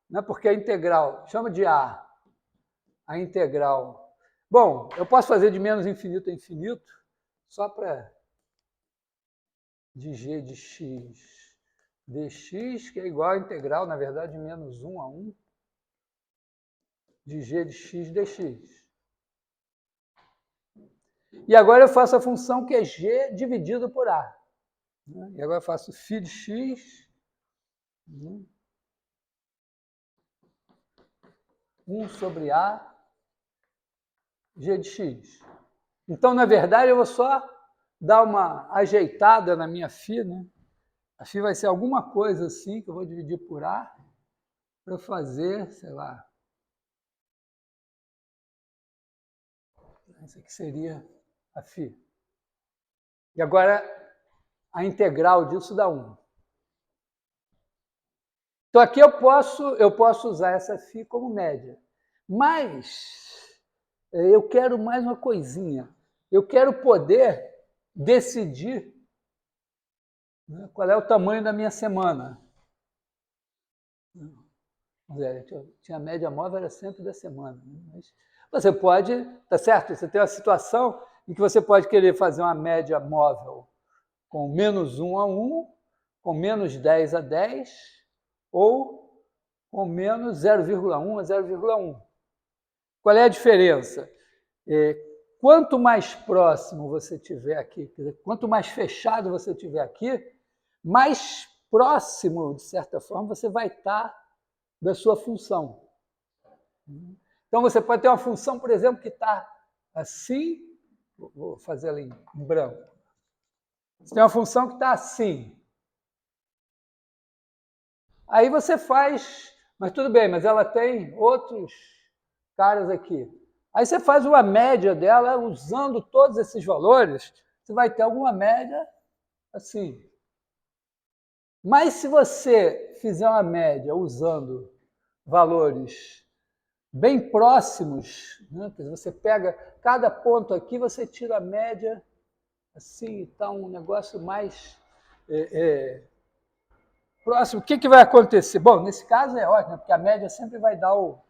né? Porque a integral, chama de A integral. Bom, eu posso fazer de menos infinito a infinito, só para de G de x dx, que é igual à integral, na verdade, de menos 1 a 1 de G de x dx. E agora eu faço a função que é G dividido por A. E agora eu faço φ de x, 1 sobre A, G de x. Então, na verdade, eu vou só dar uma ajeitada na minha φ, né? A φ vai ser alguma coisa assim, que eu vou dividir por A, para fazer, sei lá. Isso aqui seria a φ. E agora, a integral disso dá 1. Então, aqui eu posso usar essa φ como média. Mas eu quero mais uma coisinha. Eu quero poder decidir, né, qual é o tamanho da minha semana. Tinha a média móvel, era sempre da semana. Mas você pode, tá certo? Você tem uma situação em que você pode querer fazer uma média móvel com menos 1 a 1, com menos 10 a 10, ou com menos 0,1 a 0,1. Qual é a diferença? Quanto mais próximo você tiver aqui, quer dizer, quanto mais fechado você tiver aqui, mais próximo, de certa forma, você vai estar da sua função. Então, você pode ter uma função, por exemplo, que está assim, vou fazer ela em branco. Você tem uma função que está assim. Aí você faz, mas tudo bem, mas ela tem outros caras aqui. Aí você faz uma média dela usando todos esses valores, você vai ter alguma média assim. Mas se você fizer uma média usando valores bem próximos, né? Quer dizer, você pega cada ponto aqui, você tira a média assim, está um negócio mais próximo. O que vai acontecer? Bom, nesse caso é ótimo, porque a média sempre vai dar o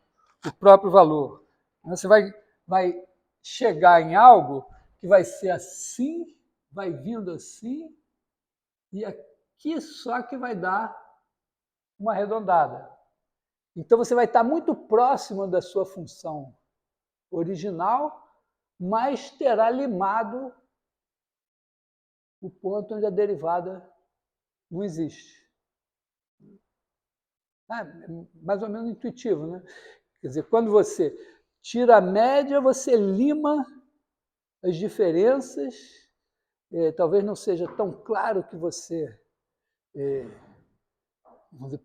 próprio valor. Você vai chegar em algo que vai ser assim, vai vindo assim, e aqui só que vai dar uma arredondada. Então, você vai estar muito próximo da sua função original, mas terá limado o ponto onde a derivada não existe. É mais ou menos intuitivo, né? Quer dizer, quando você tira a média, você lima as diferenças. Talvez não seja tão claro que você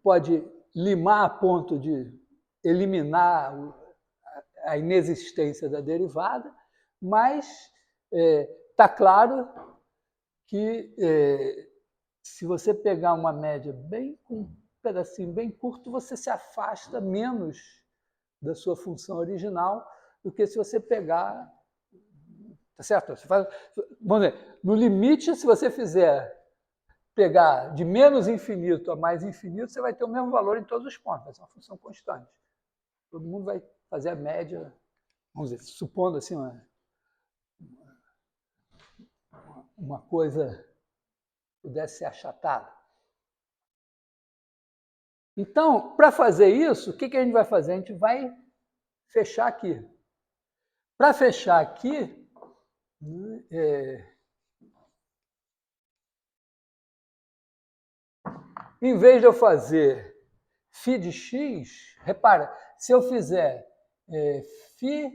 pode limar a ponto de eliminar a inexistência da derivada, mas está claro que se você pegar uma média um pedacinho bem curto, você se afasta menos da sua função original do que se você pegar, tá certo? Vamos dizer, no limite, se você pegar de menos infinito a mais infinito, você vai ter o mesmo valor em todos os pontos, vai ser uma função constante. Todo mundo vai fazer a média, vamos dizer, supondo assim uma coisa pudesse ser achatada. Então, para fazer isso, o que a gente vai fazer? A gente vai fechar aqui. Para fechar aqui, em vez de eu fazer φ de x, repara, se eu fizer φ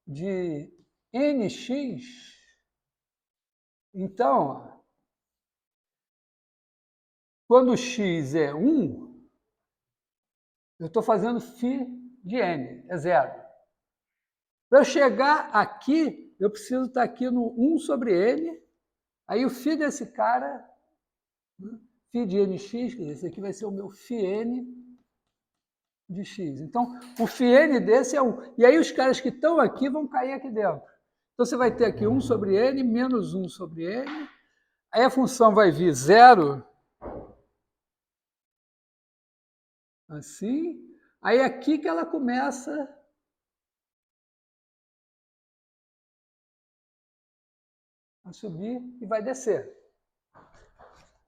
de nx. Então, quando x é 1, eu estou fazendo φ de n, é 0. Para eu chegar aqui, eu preciso estar aqui no 1 sobre n, aí o φ desse cara, φ de nx, esse aqui vai ser o meu φn de x. Então, o φn desse é 1. E aí os caras que estão aqui vão cair aqui dentro. Então, você vai ter aqui 1 sobre n menos 1 sobre n. Aí a função vai vir 0, assim. Aí é aqui que ela começa a subir e vai descer.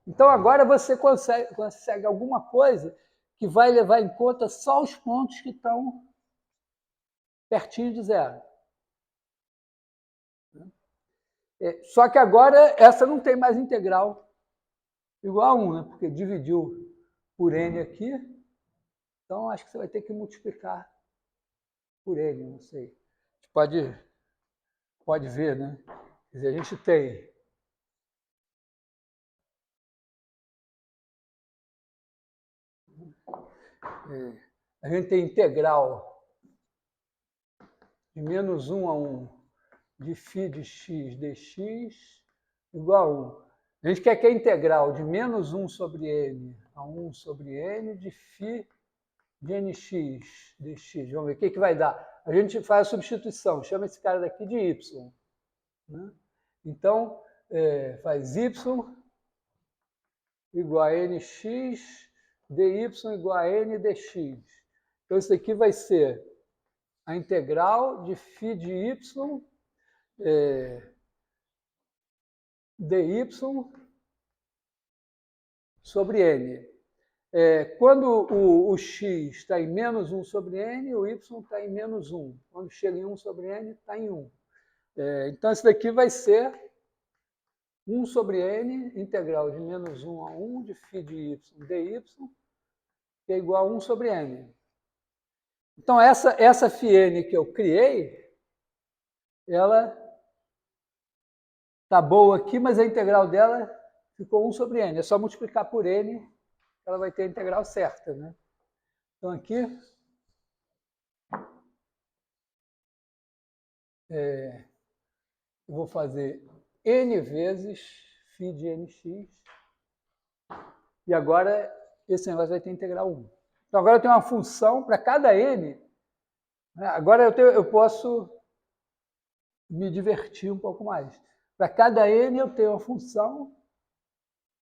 Então, agora você consegue alguma coisa que vai levar em conta só os pontos que estão pertinho de 0. Só que agora essa não tem mais integral igual a 1, né? Porque dividiu por n aqui. Então, acho que você vai ter que multiplicar por n, não sei. Pode ver, né? Quer dizer, a gente tem integral de menos 1 a 1 de φ de x dx igual a 1. A gente quer que a integral de menos 1 sobre n a 1 sobre n de φ de nx dx. Vamos ver o que vai dar. A gente faz a substituição, chama esse cara daqui de y. Né? Então, faz y igual a nx, dy igual a n dx. Então, isso aqui vai ser a integral de φ de y dy sobre n. Quando o x está em menos 1 sobre n, o y está em menos 1. Quando chega em 1 sobre n, está em 1. Então, isso daqui vai ser 1 sobre n, integral de menos 1 a 1 de φ de y dy, que é igual a 1 sobre n. Então, essa φn que eu criei, ela está boa aqui, mas a integral dela ficou 1 sobre n. É só multiplicar por n, ela vai ter a integral certa, né? Então, aqui, eu vou fazer n vezes φ de nx, e agora esse negócio vai ter integral 1. Então, agora eu tenho uma função para cada n. Né? Agora eu posso me divertir um pouco mais. Para cada n eu tenho uma função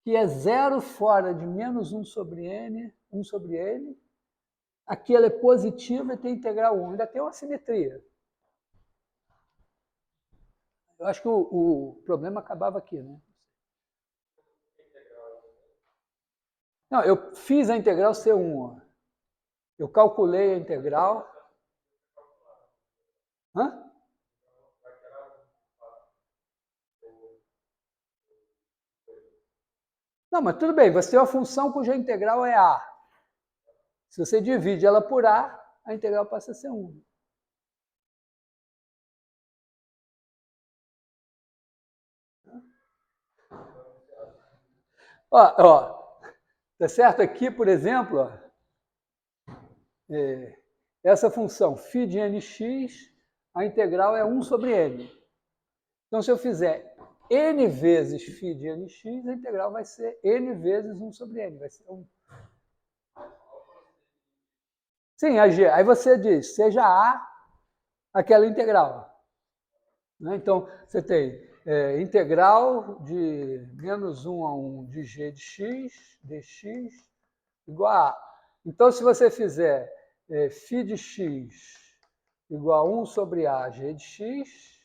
que é 0 fora de menos 1 sobre n, 1 sobre n. Aqui ela é positiva e tem integral 1. Ainda tem uma simetria. Eu acho que o problema acabava aqui, né? Não, eu fiz a integral ser 1. Ó. Eu calculei a integral. Hã? Não, mas tudo bem, você tem uma função cuja integral é A. Se você divide ela por A, a integral passa a ser 1. Tá certo? Aqui, por exemplo, essa função φ de nx, a integral é 1 sobre n. Então, se eu fizer n vezes φ de nx, a integral vai ser n vezes 1 sobre n, vai ser 1. Sim, a g. Aí você diz, seja A aquela integral. Né? Então, você tem integral de menos 1 a 1 de g de x, dx, igual a A. Então, se você fizer φ de x igual a 1 sobre A, g de x,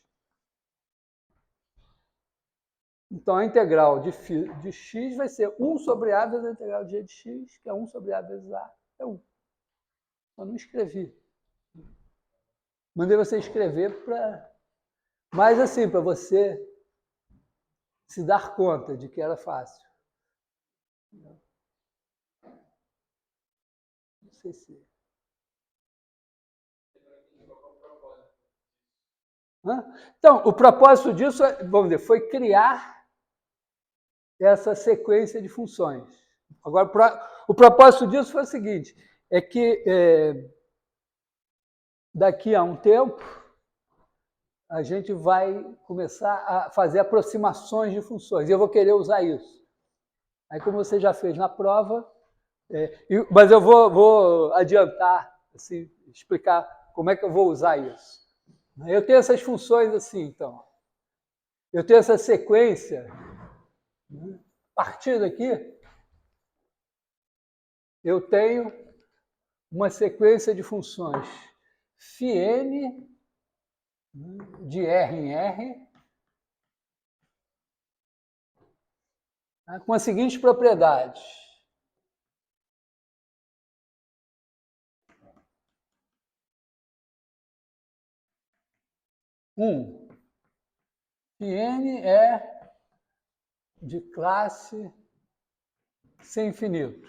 então a integral de φ de x vai ser 1 sobre A vezes a integral de g de x, que é 1 sobre A vezes A, é 1. Eu não escrevi. Mandei você escrever para... Mas assim, para você se dar conta de que era fácil. Não sei se... Então, o propósito disso, vamos dizer, foi criar essa sequência de funções. Agora, o propósito disso foi o seguinte, é que daqui a um tempo a gente vai começar a fazer aproximações de funções, e eu vou querer usar isso. Aí, como você já fez na prova, mas eu vou adiantar, assim, explicar como é que eu vou usar isso. Eu tenho essas funções assim, então. Eu tenho essa sequência, a partir daqui, eu tenho uma sequência de funções φn de R em R, com as seguintes propriedades. φn é de classe C infinito.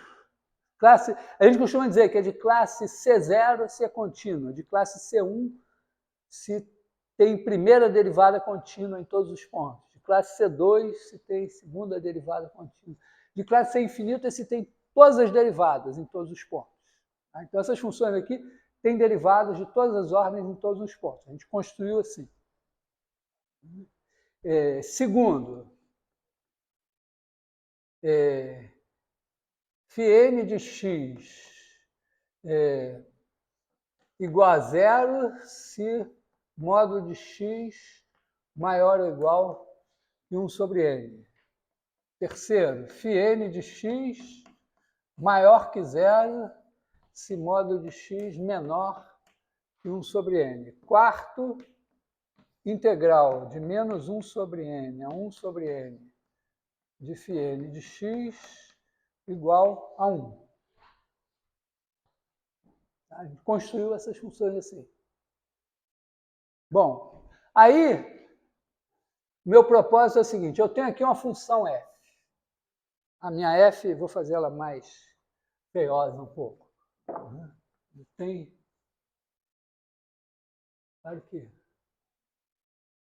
A gente costuma dizer que é de classe C0 se é contínua, de classe C1 se tem primeira derivada contínua em todos os pontos, de classe C2 se tem segunda derivada contínua, de classe C infinito se tem todas as derivadas em todos os pontos. Então, essas funções aqui têm derivadas de todas as ordens em todos os pontos. A gente construiu assim. Segundo, φn de x igual a zero se módulo de x maior ou igual que 1 sobre n. Terceiro, φn de x maior que zero se módulo de x menor que 1 sobre n. Quarto, integral de menos 1 sobre n a 1 sobre n de φn de x igual a 1. A gente construiu essas funções assim. Bom, aí, meu propósito é o seguinte, eu tenho aqui uma função f. A minha f, vou fazer ela mais feiosa um pouco. Tem... Claro que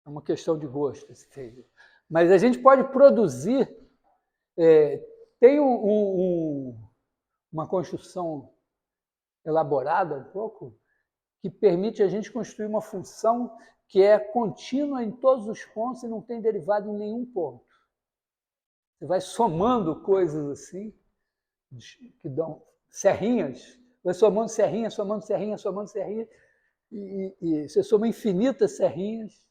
é uma questão de gosto esse feio. Mas a gente pode produzir... tem uma construção elaborada um pouco que permite a gente construir uma função que é contínua em todos os pontos e não tem derivada em nenhum ponto. Você vai somando coisas assim, que dão serrinhas, vai somando serrinhas, somando serrinhas, somando serrinhas, e você soma infinitas serrinhas,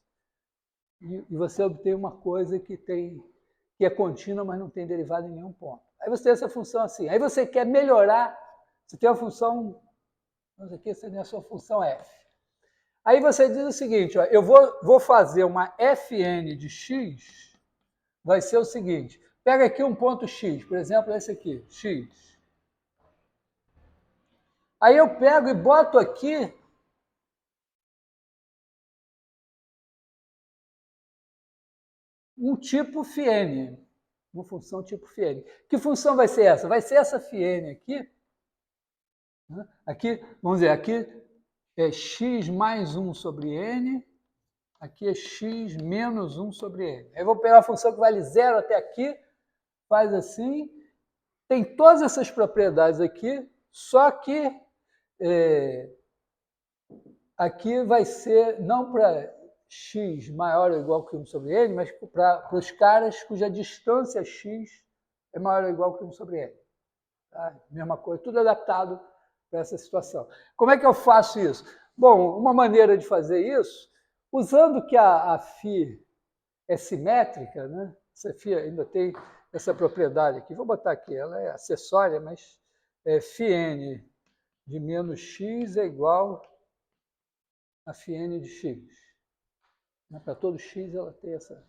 e você obtém uma coisa que é contínua, mas não tem derivada em nenhum ponto. Aí você tem essa função assim. Aí você quer melhorar, você tem a função, aqui você tem a sua função f. Aí você diz o seguinte, ó, eu vou fazer uma fn de x, vai ser o seguinte, pega aqui um ponto x, por exemplo, esse aqui, x. Aí eu pego e boto aqui um tipo φn, uma função tipo φn. Que função vai ser essa? Vai ser essa φn aqui. Aqui, vamos dizer, aqui é x mais 1 sobre n, aqui é x menos 1 sobre n. Aí eu vou pegar a função que vale 0 até aqui, faz assim, tem todas essas propriedades aqui, só que aqui vai ser, não para x maior ou igual que 1 sobre n, mas para os caras cuja distância x é maior ou igual que 1 sobre n. Tá? Mesma coisa, tudo adaptado para essa situação. Como é que eu faço isso? Bom, uma maneira de fazer isso, usando que a φ é simétrica, né? Essa φ ainda tem essa propriedade aqui, vou botar aqui, ela é acessória, mas φn de menos x é igual a φn de x. Para todo x ela tem essa.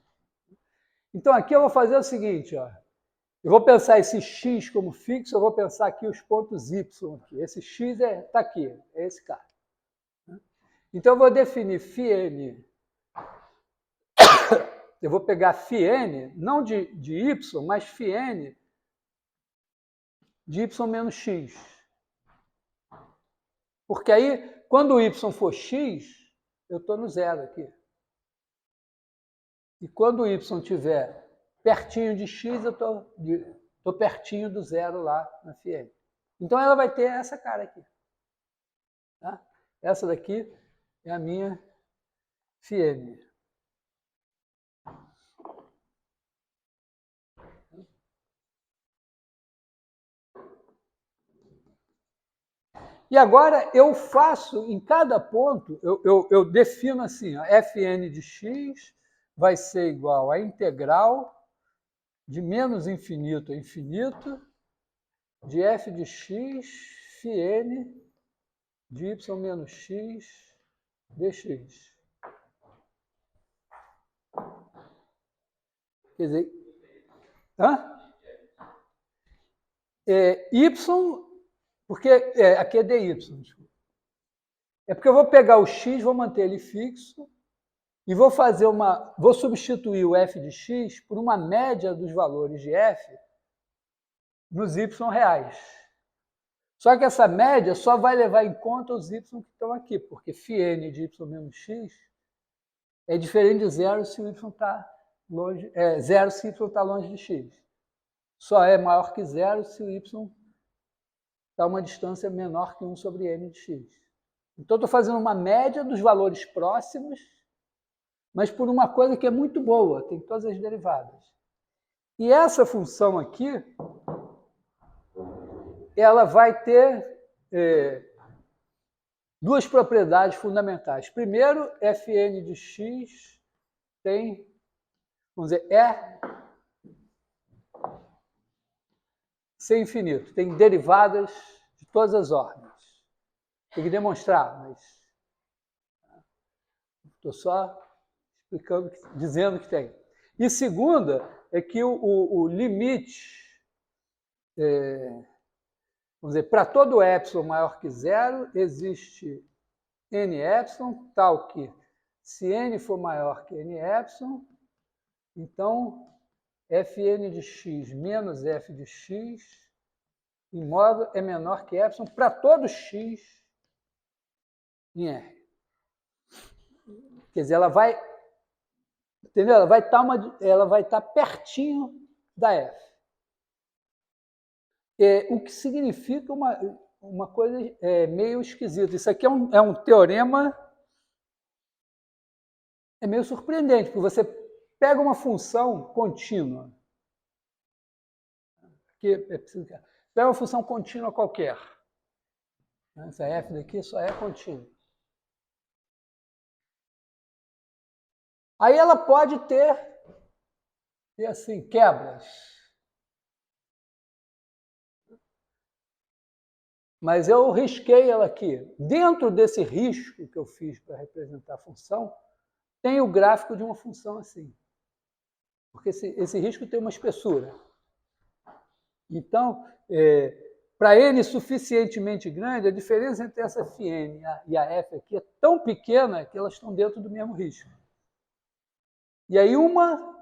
Então aqui eu vou fazer o seguinte, ó. Eu vou pensar esse x como fixo, eu vou pensar aqui os pontos y aqui. Esse x está aqui, é esse cara. Então eu vou definir φn. Eu vou pegar φn, não de y, mas φn de y menos x. Porque aí, quando o y for x, eu estou no zero aqui. E quando o y estiver pertinho de x, eu estou pertinho do zero lá na φn. Então ela vai ter essa cara aqui. Tá? Essa daqui é a minha φn. E agora eu faço, em cada ponto, eu defino assim, ó, fn de x vai ser igual a integral de menos infinito a infinito de f de x φn de y menos x dx. Quer dizer, y, porque aqui é dy. É porque eu vou pegar o x, vou manter ele fixo e vou substituir o f de x por uma média dos valores de f nos y reais. Só que essa média só vai levar em conta os y que estão aqui, porque φn de y menos x é diferente de zero se o y está longe, zero se y está longe de x. Só é maior que zero se o y está a uma distância menor que 1 sobre n de x. Então, estou fazendo uma média dos valores próximos, mas por uma coisa que é muito boa, tem todas as derivadas. E essa função aqui, ela vai ter duas propriedades fundamentais. Primeiro, fn de x tem, vamos dizer, sem infinito, tem derivadas de todas as ordens. Tem que demonstrar, mas estou só explicando, dizendo que tem. E segunda é que o limite, vamos dizer, para todo epsilon maior que zero, existe n epsilon, tal que se n for maior que n epsilon, então fn de x menos f de x, em modo, é menor que epsilon para todo x em R. Quer dizer, ela vai, entendeu? Ela vai estar pertinho da F. O que significa uma coisa meio esquisita. Isso aqui é um teorema meio surpreendente, porque você pega uma função contínua, pega uma função contínua qualquer. Essa F daqui só é contínua. Aí ela pode ter assim, quebras. Mas eu risquei ela aqui. Dentro desse risco que eu fiz para representar a função, tem o gráfico de uma função assim. Porque esse risco tem uma espessura. Então, para n suficientemente grande, a diferença entre essa φn e a f aqui é tão pequena que elas estão dentro do mesmo risco. E aí uma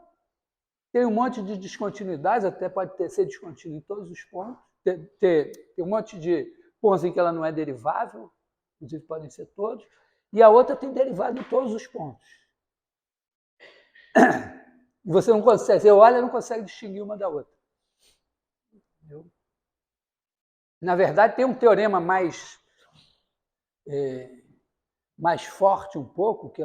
tem um monte de descontinuidades, até pode ser descontínua em todos os pontos, tem um monte de pontos em que ela não é derivável, inclusive podem ser todos, e a outra tem derivada em todos os pontos. E você não consegue, você olha e não consegue distinguir uma da outra. Entendeu? Na verdade, tem um teorema mais forte um pouco, que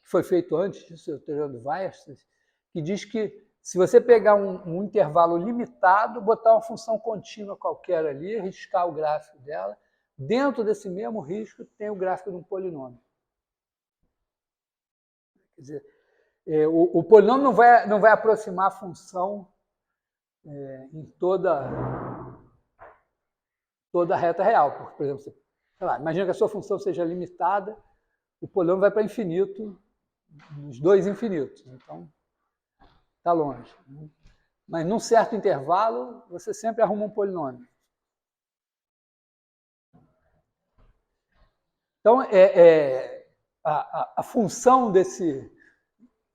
foi feito antes disso, o teorema do Weierstrass, que diz que se você pegar um intervalo limitado, botar uma função contínua qualquer ali, riscar o gráfico dela, dentro desse mesmo risco tem o gráfico de um polinômio. Quer dizer, o polinômio não vai aproximar a função em toda a reta real. Porque, por exemplo, sei lá, imagina que a sua função seja limitada, o polinômio vai para infinito, nos dois infinitos. Então, está longe. Mas num certo intervalo, você sempre arruma um polinômio. Então, a função desse...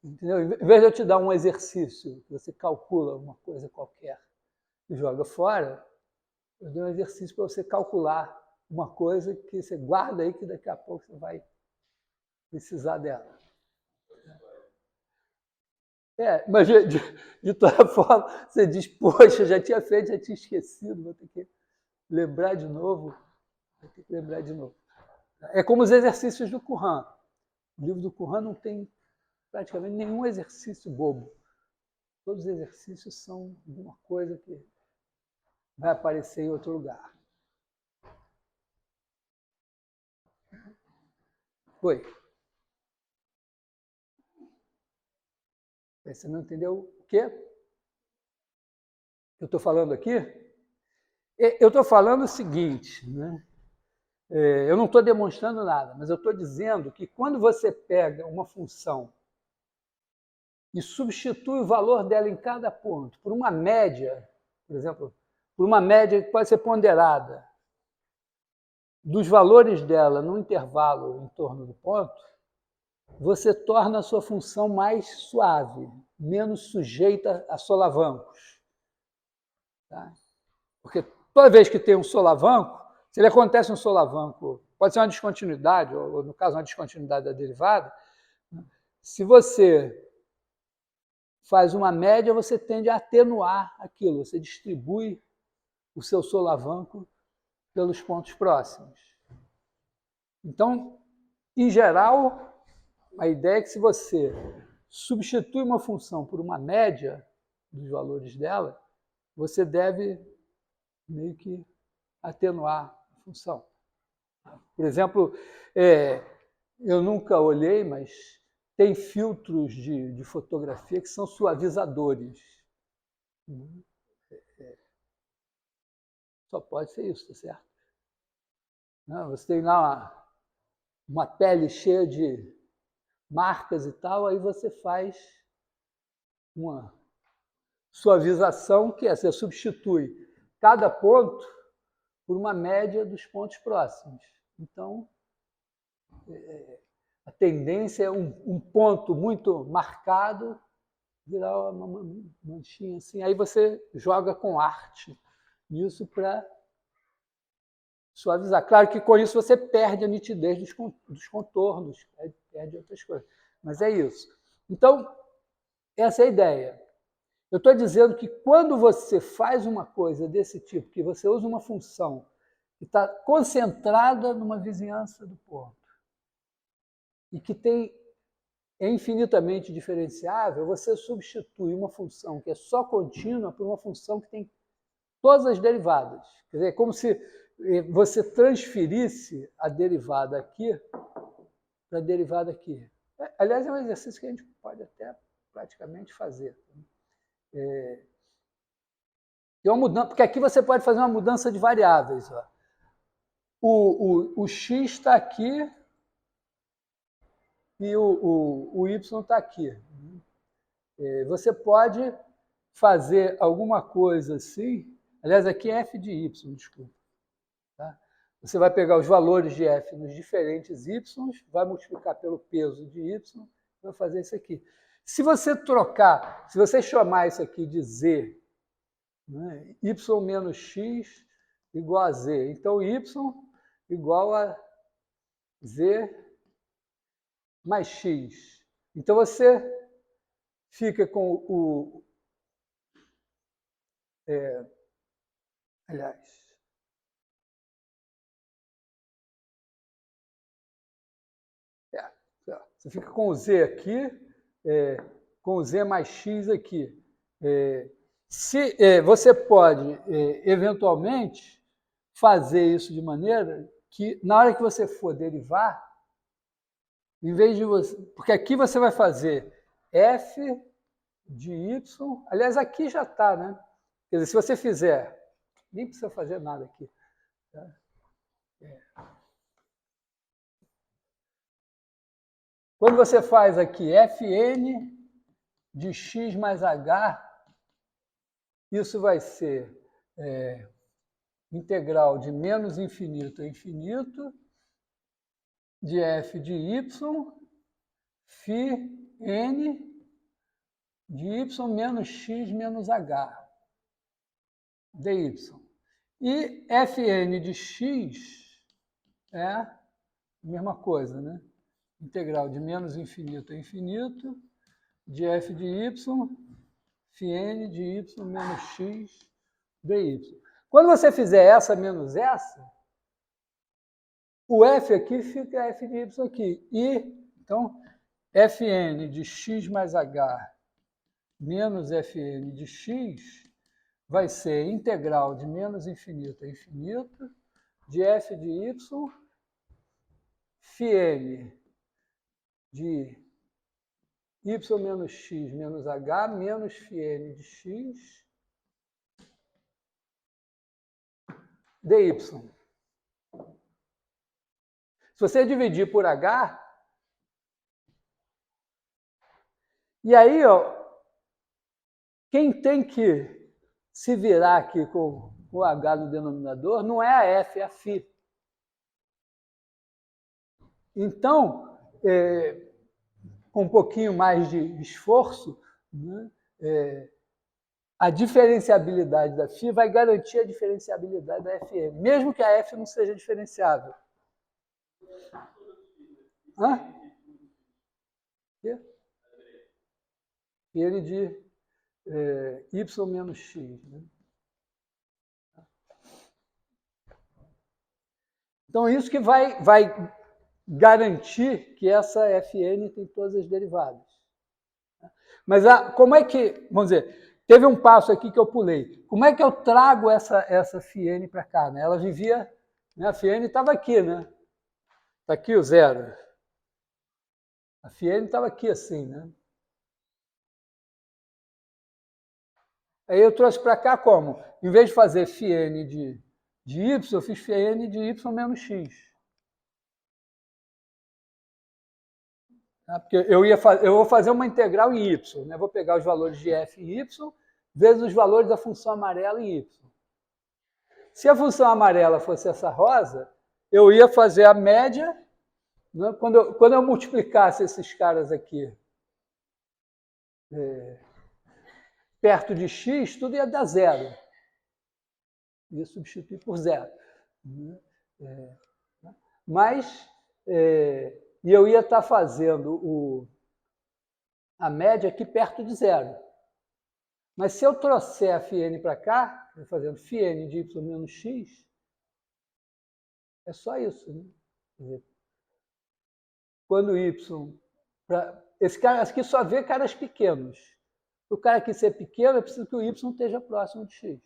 Entendeu? Em vez de eu te dar um exercício, você calcula uma coisa qualquer e joga fora, eu dou um exercício para você calcular uma coisa que você guarda aí, que daqui a pouco você vai precisar dela. Mas de toda forma, você diz, poxa, já tinha feito, já tinha esquecido, vou ter que lembrar de novo. Vou ter que lembrar de novo. É como os exercícios do Qur'an. O livro do Qur'an não tem praticamente nenhum exercício bobo. Todos os exercícios são alguma coisa que vai aparecer em outro lugar. Oi. Você não entendeu o quê? Eu estou falando aqui? Eu estou falando o seguinte, né? Eu não estou demonstrando nada, mas eu estou dizendo que quando você pega uma função e substitui o valor dela em cada ponto por uma média, por exemplo, por uma média que pode ser ponderada dos valores dela no intervalo em torno do ponto, você torna a sua função mais suave, menos sujeita a solavancos. Tá? Porque toda vez que tem um solavanco, se ele acontece um solavanco, pode ser uma descontinuidade, ou no caso uma descontinuidade da derivada, se você faz uma média, você tende a atenuar aquilo, você distribui o seu solavanco pelos pontos próximos. Então, em geral, a ideia é que se você substitui uma função por uma média dos valores dela, você deve meio que atenuar a função. Por exemplo, eu nunca olhei, mas tem filtros de fotografia que são suavizadores. Só pode ser isso, tá certo? Não, você tem lá uma pele cheia de marcas e tal, aí você faz uma suavização, que é, você substitui cada ponto por uma média dos pontos próximos. Então, a tendência é um ponto muito marcado virar uma manchinha assim. Aí você joga com arte nisso para suavizar. Claro que com isso você perde a nitidez dos contornos, perde outras coisas. Mas é isso. Então, essa é a ideia. Eu estou dizendo que quando você faz uma coisa desse tipo, que você usa uma função que está concentrada numa vizinhança do ponto e que é infinitamente diferenciável, você substitui uma função que é só contínua por uma função que tem todas as derivadas. Quer dizer, é como se você transferisse a derivada aqui para a derivada aqui. Aliás, é um exercício que a gente pode até praticamente fazer. Uma mudança, porque aqui você pode fazer uma mudança de variáveis. Ó. O x está aqui e o y está aqui. Você pode fazer alguma coisa assim. Aliás, aqui é f de y, desculpa. Tá? Você vai pegar os valores de f nos diferentes y, vai multiplicar pelo peso de y, vai fazer isso aqui. Se você trocar, se você chamar isso aqui de z, né, y menos x igual a z, então y igual a z mais x. Então você fica com o... aliás... Você fica com o z aqui, com o z mais x aqui. Você pode, eventualmente, fazer isso de maneira que, na hora que você for derivar, em vez de você... Porque aqui você vai fazer f de y... Aliás, aqui já está, né? Quer dizer, se você fizer... Nem precisa fazer nada aqui. Tá? Quando você faz aqui fn de x mais h, isso vai ser integral de menos infinito a infinito de f de y φ n de y menos x menos h dy. E fn de x é a mesma coisa, né? Integral de menos infinito a infinito de f de y, φn de y menos x dy. Quando você fizer essa menos essa, o f aqui fica f de y aqui. E, então, fn de x mais h menos fn de x vai ser integral de menos infinito a infinito de f de y, φn de y menos x menos h menos φn de x dy. Se você dividir por h, e aí, ó, quem tem que se virar aqui com o h no denominador não é a f, é a φ. Então, com um pouquinho mais de esforço, né, a diferenciabilidade da φ vai garantir a diferenciabilidade da fn, mesmo que a f não seja diferenciável. Hã? Fn de y menos x. Né? Então, isso que vai garantir que essa fn tem todas as derivadas. Mas como é que, vamos dizer, teve um passo aqui que eu pulei. Como é que eu trago essa φn para cá? Né? Ela vivia, né? A φn estava aqui, né? Está aqui o zero. A φn estava aqui assim, né? Aí eu trouxe para cá como? Em vez de fazer φn de y, eu fiz φn de y menos x. Porque eu vou fazer uma integral em y. Né? Vou pegar os valores de f e y vezes os valores da função amarela em y. Se a função amarela fosse essa rosa, eu ia fazer a média, né? Quando eu multiplicasse esses caras aqui perto de x, tudo ia dar zero. Ia substituir por zero. Mas e eu ia estar fazendo a média aqui perto de zero. Mas se eu trouxer a φn para cá, fazendo φn de y menos x, é só isso. Né? Quer dizer, quando y... esse cara aqui só vê caras pequenos. Para o cara aqui ser pequeno, é preciso que o y esteja próximo de x.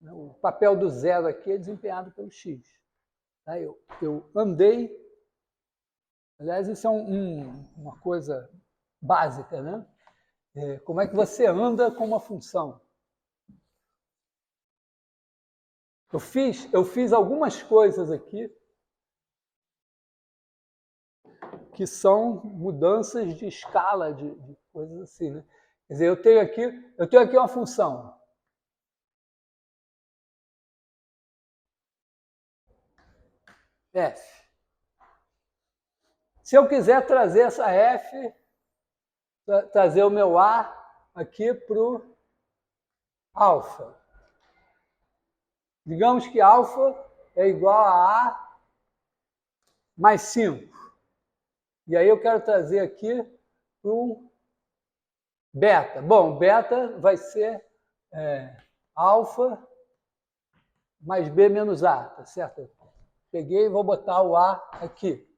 O papel do zero aqui é desempenhado pelo x. Tá? Eu andei... Aliás, isso é uma coisa básica, né? Como é que você anda com uma função? Eu fiz algumas coisas aqui que são mudanças de escala, de coisas assim, né? Quer dizer, eu tenho aqui uma função. F. Se eu quiser trazer essa F, trazer o meu A aqui para o alfa. Digamos que alfa é igual a A mais 5. E aí eu quero trazer aqui para um beta. Bom, beta vai ser alfa mais B menos A, tá certo? Peguei e vou botar o A aqui.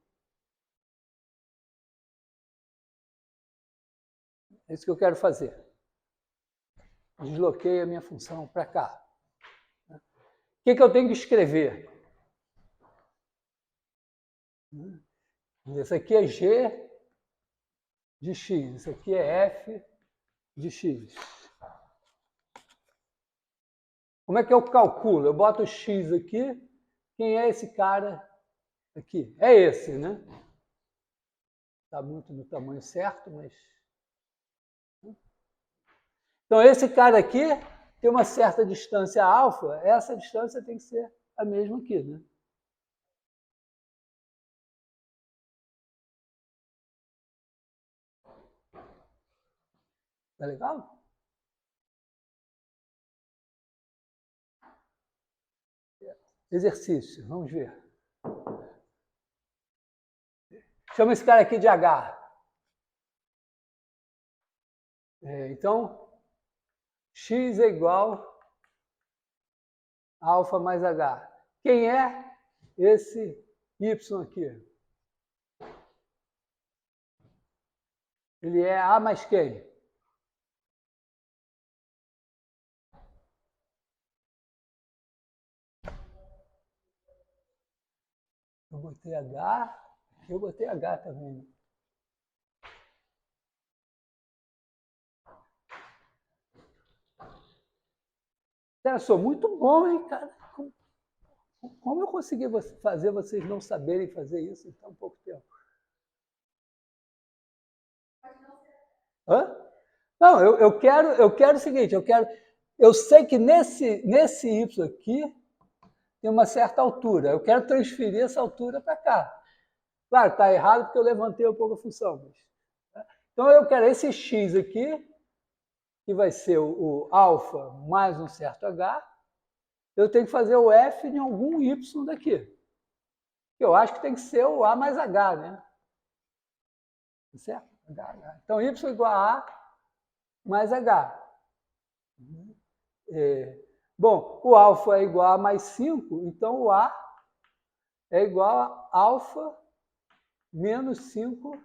É isso que eu quero fazer. Desloquei a minha função para cá. O que eu tenho que escrever? Isso aqui é G de X, isso aqui é F de X. Como é que eu calculo? Eu boto o X aqui, quem é esse cara aqui? É esse, né? Está muito no tamanho certo, mas... Então, esse cara aqui tem uma certa distância alfa, essa distância tem que ser a mesma aqui, né? Tá legal? Exercício, vamos ver. Chama esse cara aqui de H. Então, x é igual a alfa mais h. Quem é esse y aqui? Ele é A mais quem? Eu botei H, eu botei H também. Cara, eu sou muito bom, hein, cara? Como eu consegui fazer vocês não saberem fazer isso em tão pouco tempo? Hã? Não, eu quero o seguinte, eu sei que nesse y aqui tem uma certa altura. Eu quero transferir essa altura para cá. Claro, está errado porque eu levantei um pouco a função. Então eu quero esse x aqui, que vai ser o alfa mais um certo h, eu tenho que fazer o f de algum y daqui. Eu acho que tem que ser o a mais h, né? Certo? Então, y igual a a mais h. Bom, o alfa é igual a mais 5, então o a é igual a alfa menos 5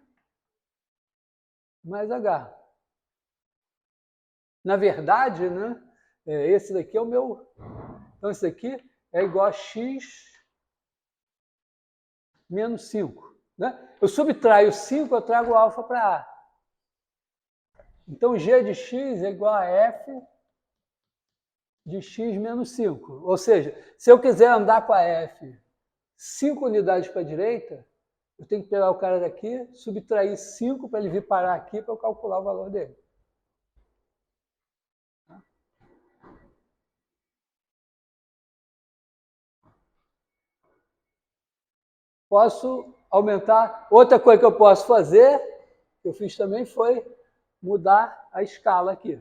mais h. Na verdade, né, esse daqui é o meu... Então, esse daqui é igual a x menos 5. Né? Eu subtraio 5, eu trago o alfa para a. Então, g de x é igual a f de x menos 5. Ou seja, se eu quiser andar com a f 5 unidades para a direita, eu tenho que pegar o cara daqui, subtrair 5 para ele vir parar aqui para eu calcular o valor dele. Posso aumentar. Outra coisa que eu posso fazer, que eu fiz também, foi mudar a escala aqui.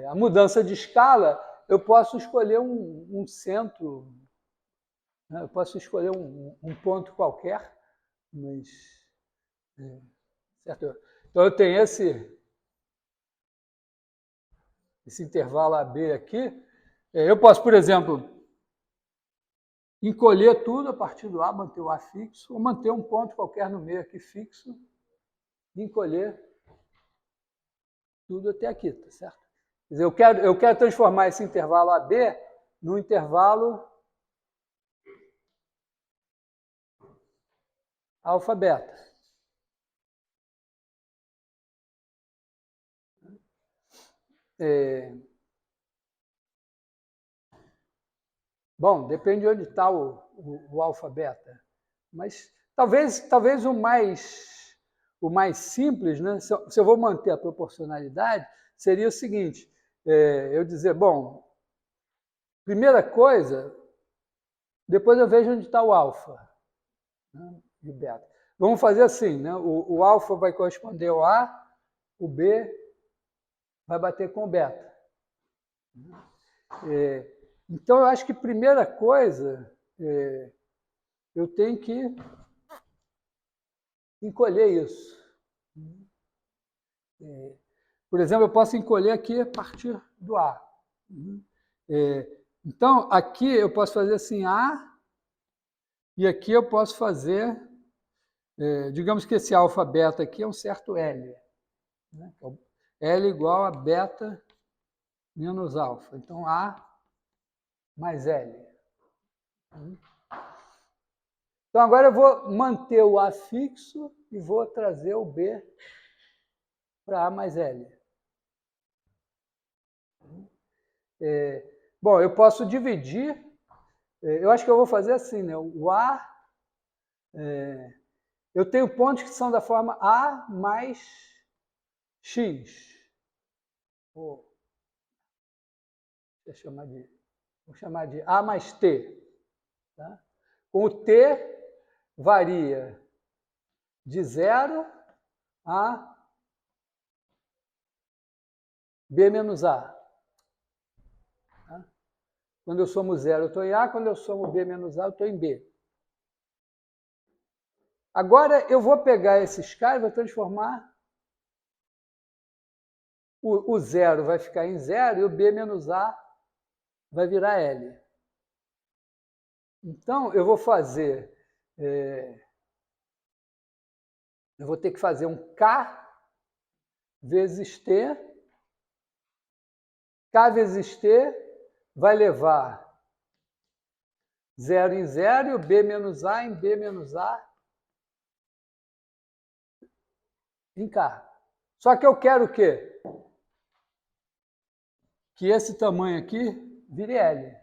A mudança de escala, eu posso escolher um centro, né? Eu posso escolher um ponto qualquer, mas... certo? Então eu tenho esse intervalo AB aqui. Eu posso, por exemplo, encolher tudo a partir do A, manter o A fixo, ou manter um ponto qualquer no meio aqui fixo, e encolher tudo até aqui, tá certo? Quer dizer, eu quero transformar esse intervalo AB num intervalo alfa-beta. Bom, depende de onde está o alfa-beta. Mas talvez o mais simples, né? Se eu vou manter a proporcionalidade, seria o seguinte, eu dizer, bom, primeira coisa, depois eu vejo onde está o alfa, né, e o beta. Vamos fazer assim, né? O alfa vai corresponder ao A, o B vai bater com o beta. Então, eu acho que primeira coisa, eu tenho que encolher isso. Por exemplo, eu posso encolher aqui a partir do A. Então, aqui eu posso fazer assim A, e aqui eu posso fazer, digamos que esse alfa beta aqui é um certo L. Né? L igual a beta menos alfa. Então, A mais L. Então, agora eu vou manter o A fixo e vou trazer o B para A mais L. Bom, eu posso dividir, eu acho que eu vou fazer assim, né? O A, eu tenho pontos que são da forma A mais X. Vou chamar de A mais T. Tá? Com o T varia de 0 a B menos A. Tá? Quando eu somo 0, eu estou em A. Quando eu somo B menos A, eu estou em B. Agora eu vou pegar esses caras e vou transformar. O zero vai ficar em zero e o B menos A vai virar L. Então, eu vou fazer... eu vou ter que fazer um K vezes T. K vezes T vai levar 0 em 0 e o B menos A em B menos A em K. Só que eu quero o quê? Que esse tamanho aqui vire L.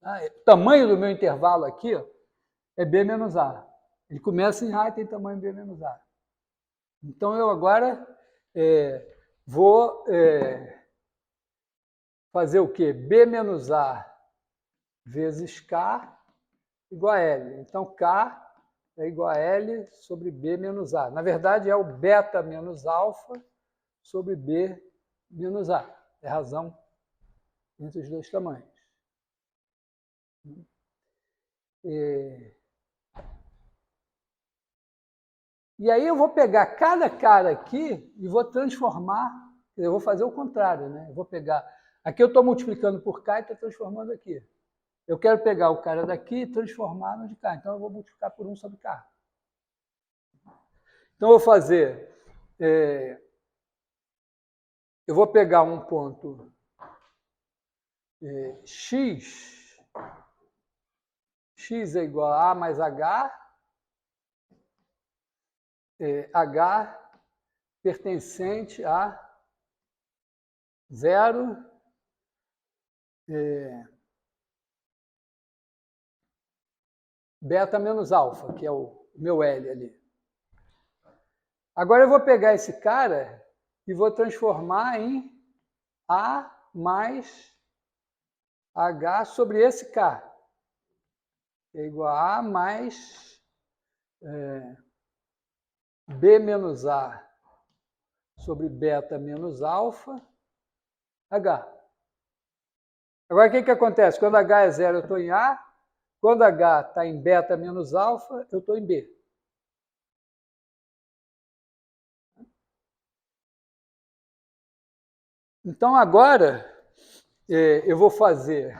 O tamanho do meu intervalo aqui é B menos A. Ele começa em A e tem tamanho B menos A. Então, eu agora vou fazer o quê? B menos A vezes K igual a L. Então, K é igual a L sobre B menos A. Na verdade, é o beta menos alfa sobre B menos A. É a razão entre os dois tamanhos. E aí eu vou pegar cada cara aqui e vou transformar, eu vou fazer o contrário, né? Eu vou pegar, aqui eu estou multiplicando por K e estou transformando aqui. Eu quero pegar o cara daqui e transformar no de K, então eu vou multiplicar por 1 sobre K. Então eu vou fazer, eu vou pegar um ponto x é igual a mais h, h pertencente a 0, beta menos alfa, que é o meu L ali. Agora eu vou pegar esse cara e vou transformar em A mais H sobre esse K. É igual a A mais B menos A sobre beta menos alfa H. Agora, o que acontece? Quando H é 0, eu estou em A. Quando H está em beta menos alfa, eu estou em B. Então, agora, eu vou fazer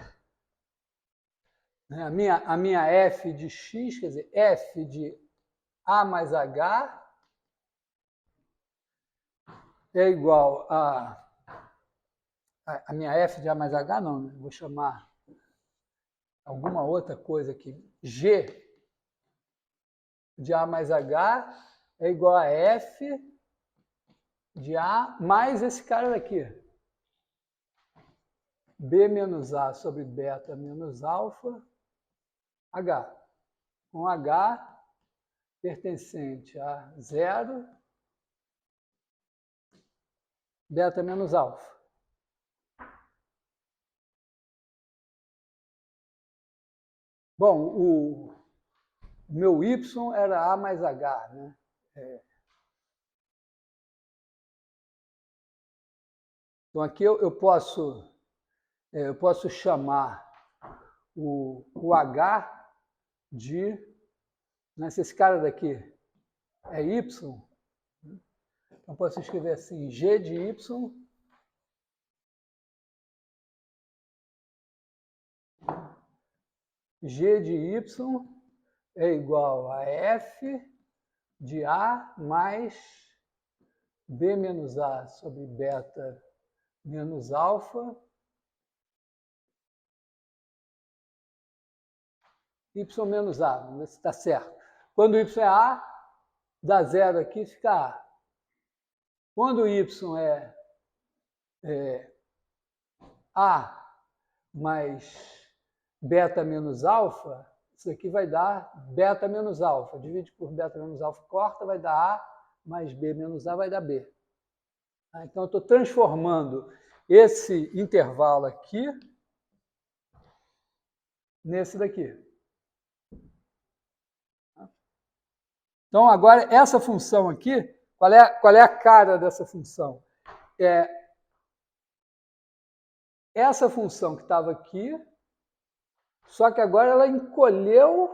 a minha f de x, quer dizer, f de A mais H é igual a minha f de A mais H, não, né? Vou chamar alguma outra coisa aqui. G de A mais H é igual a f de A mais esse cara daqui. B menos A sobre beta menos alfa, H. Com H pertencente a 0, beta menos alfa. Bom, o meu Y era A mais H, né? Então, aqui eu posso chamar o H de... Né, se esse cara daqui é Y, então posso escrever assim, G de Y G de Y é igual a F de A mais B menos A sobre beta menos alfa Y menos A. Vamos ver se está certo. Quando Y é A, dá 0 aqui, fica A. Quando Y é A mais beta menos alfa, isso aqui vai dar beta menos alfa. Divide por beta menos alfa, corta, vai dar A, mais B menos A vai dar B. Então, eu estou transformando esse intervalo aqui nesse daqui. Então, agora, essa função aqui, qual é a cara dessa função? Essa função que estava aqui, só que agora ela encolheu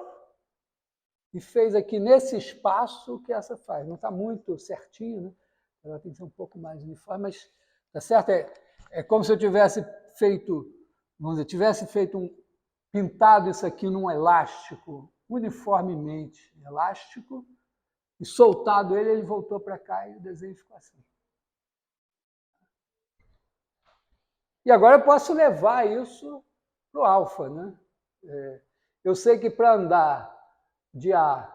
e fez aqui nesse espaço o que essa faz. Não está muito certinho, né? Ela tem que ser um pouco mais uniforme, mas tá certo? É como se eu tivesse feito, vamos dizer, pintado isso aqui num elástico, uniformemente elástico, e soltado ele voltou para cá e o desenho ficou assim. E agora eu posso levar isso para o alfa, né? Eu sei que para andar de A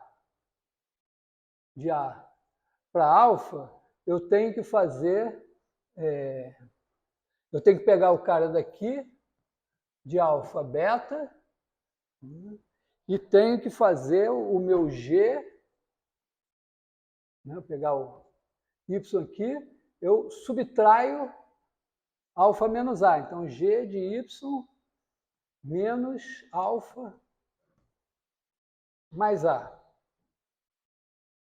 para alfa, eu tenho que fazer, eu tenho que pegar o cara daqui, de alfa a beta, e tenho que fazer o meu G, né? Eu pegar o Y aqui, eu subtraio alfa menos A. Então, G de Y menos alfa mais A.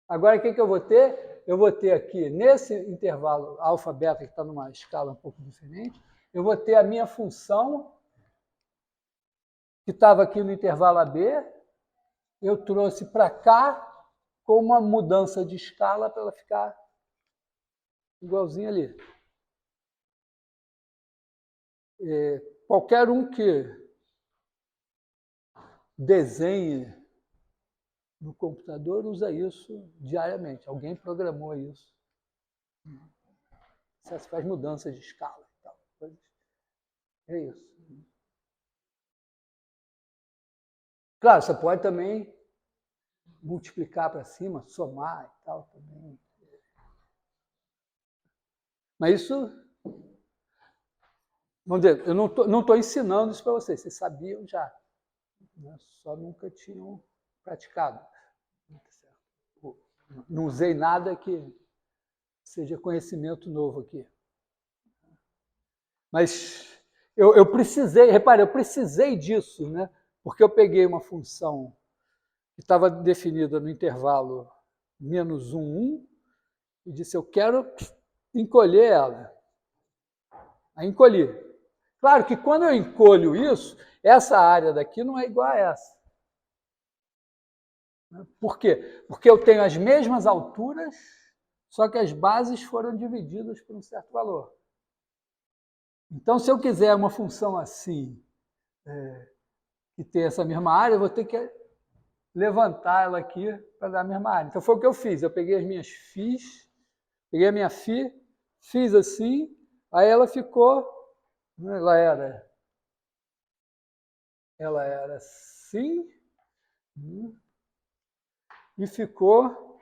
Agora, o que eu vou ter? Eu vou ter aqui, nesse intervalo alfa-beta, que está numa escala um pouco diferente, eu vou ter a minha função, que estava aqui no intervalo AB, eu trouxe para cá com uma mudança de escala para ela ficar igualzinha ali. Qualquer um que desenhe no computador usa isso diariamente. Alguém programou isso. Você faz mudanças de escala. É isso. Claro, você pode também multiplicar para cima, somar e tal também. Mas isso, vamos dizer, eu não estou ensinando isso para vocês sabiam já, né? Só nunca tinham praticado. Não usei nada que seja conhecimento novo aqui. Mas eu precisei, repare, eu precisei disso, né? Porque eu peguei uma função que estava definida no intervalo menos 1, 1, e disse, eu quero encolher ela. Aí encolhi. Claro que quando eu encolho isso, essa área daqui não é igual a essa. Por quê? Porque eu tenho as mesmas alturas, só que as bases foram divididas por um certo valor. Então, se eu quiser uma função assim, que tem essa mesma área, eu vou ter que levantar ela aqui para dar a mesma área. Então, foi o que eu fiz. Eu peguei as minhas φs, peguei a minha φ, fiz assim, aí ela ficou, ela era assim, e ficou